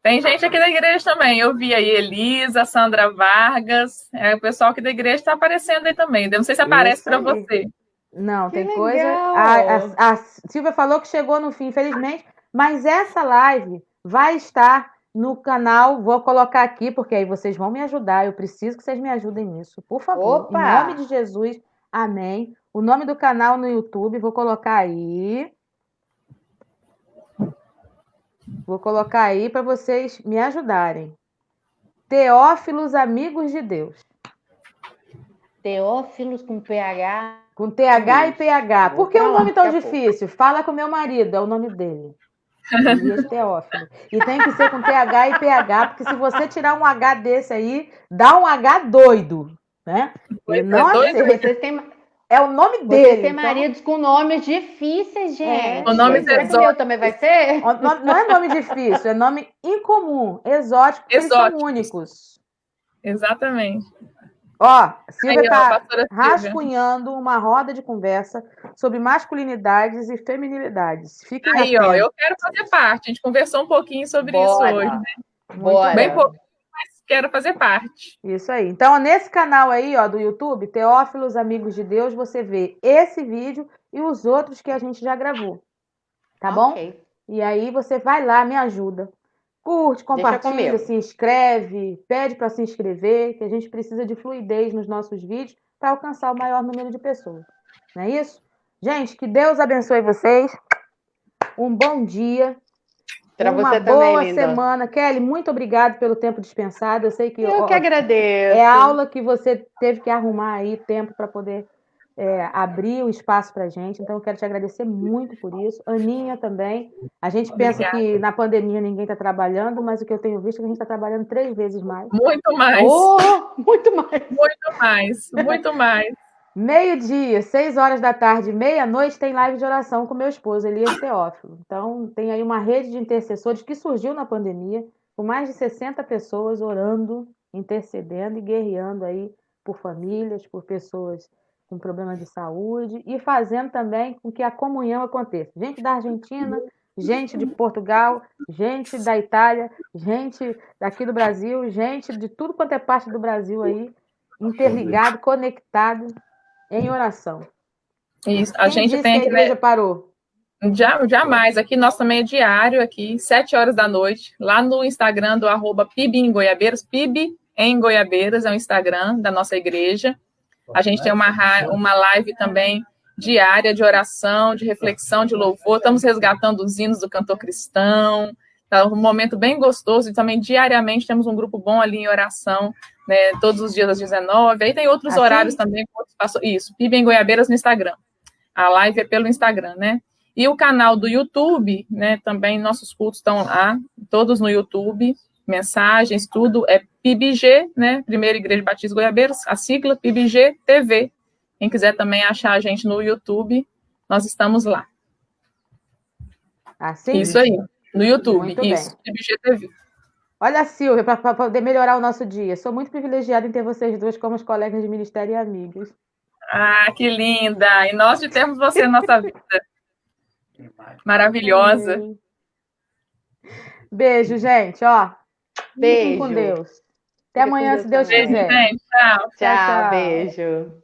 Tem gente aqui da igreja também. Eu vi aí Elisa, Sandra Vargas. O pessoal aqui da igreja está aparecendo aí também. Não sei se aparece para você. Não, que tem legal. Coisa. A Silvia falou que chegou no fim, infelizmente. Mas essa live vai estar no canal. Vou colocar aqui, porque aí vocês vão me ajudar. Eu preciso que vocês me ajudem nisso. Por favor. Opa! Em nome de Jesus. Amém. O nome do canal no YouTube, vou colocar aí. Vou colocar aí para vocês me ajudarem. Teófilos Amigos de Deus. Teófilos com PH. Com TH e PH. Por que o nome tão difícil? Fala com meu marido, é o nome dele. Elias Teófilo. E tem que ser com TH e PH, porque se você tirar um H desse aí, dá um H doido, né? Não é o nome dele. Vocês têm maridos com nomes difíceis, gente. O nome Será que o meu também vai ser? Não é nome difícil, é nome incomum, exótico, porque eles são únicos. Exatamente. Ó, Silvia está rascunhando uma roda de conversa sobre masculinidades e feminilidades. Fiquem aí, atentos. Ó, eu quero fazer parte. A gente conversou um pouquinho sobre isso hoje, né? Bem pouquinho, mas quero fazer parte. Isso aí. Então, nesse canal aí, ó, do YouTube, Teófilos Amigos de Deus, você vê esse vídeo e os outros que a gente já gravou. Tá bom? E aí você vai lá, me ajuda. Curte, compartilha, se inscreve, pede para se inscrever, que a gente precisa de fluidez nos nossos vídeos para alcançar o maior número de pessoas. Não é isso? Gente, que Deus abençoe vocês. Um bom dia. Para você também, linda. Uma boa semana. Kelly, muito obrigada pelo tempo dispensado. Eu sei que... Eu que agradeço. É aula que você teve que arrumar aí tempo para poder abrir o espaço para a gente. Então, eu quero te agradecer muito por isso. Aninha também. A gente pensa que na pandemia ninguém está trabalhando, mas o que eu tenho visto é que a gente está trabalhando 3 vezes mais. Muito mais. Muito mais. Muito mais. Muito mais. 12h, 6 da tarde, meia-noite, tem live de oração com meu esposo, Elias Teófilo. Então, tem aí uma rede de intercessores que surgiu na pandemia, com mais de 60 pessoas orando, intercedendo e guerreando aí por famílias, por pessoas com problemas de saúde e fazendo também com que a comunhão aconteça. Gente da Argentina, gente de Portugal, gente da Itália, gente daqui do Brasil, gente de tudo quanto é parte do Brasil aí, interligado, conectado em oração. Isso, a gente tem que a igreja parou. Jamais, aqui nós também é diário, aqui, 7h, lá no Instagram do @PIB em Goiabeiras, PIB em Goiabeiras, é o Instagram da nossa igreja. A gente tem uma live também diária de oração, de reflexão, de louvor. Estamos resgatando os hinos do cantor cristão. Tá um momento bem gostoso e também diariamente temos um grupo bom ali em oração, né, todos os dias às 19h. Aí tem outros horários também. Isso, PIB em Goiabeiras no Instagram. A live é pelo Instagram, né? E o canal do YouTube, né, também nossos cultos estão lá, todos no YouTube. Mensagens, tudo é PIBG, né? Primeira Igreja Batista Goiabeiras, a sigla PIBG TV. Quem quiser também achar a gente no YouTube, nós estamos lá. Assim? Isso aí, no YouTube. Muito isso, bem. PIBG TV. Olha, Silvia, para poder melhorar o nosso dia. Sou muito privilegiada em ter vocês duas como colegas de ministério e amigas. Ah, que linda! E nós de termos você na nossa vida. Maravilhosa. Amém. Beijo, gente. Ó. Beijo. Fiquem com Deus. Até amanhã, se Deus quiser. Beijo, gente. Tchau. Tchau, beijo.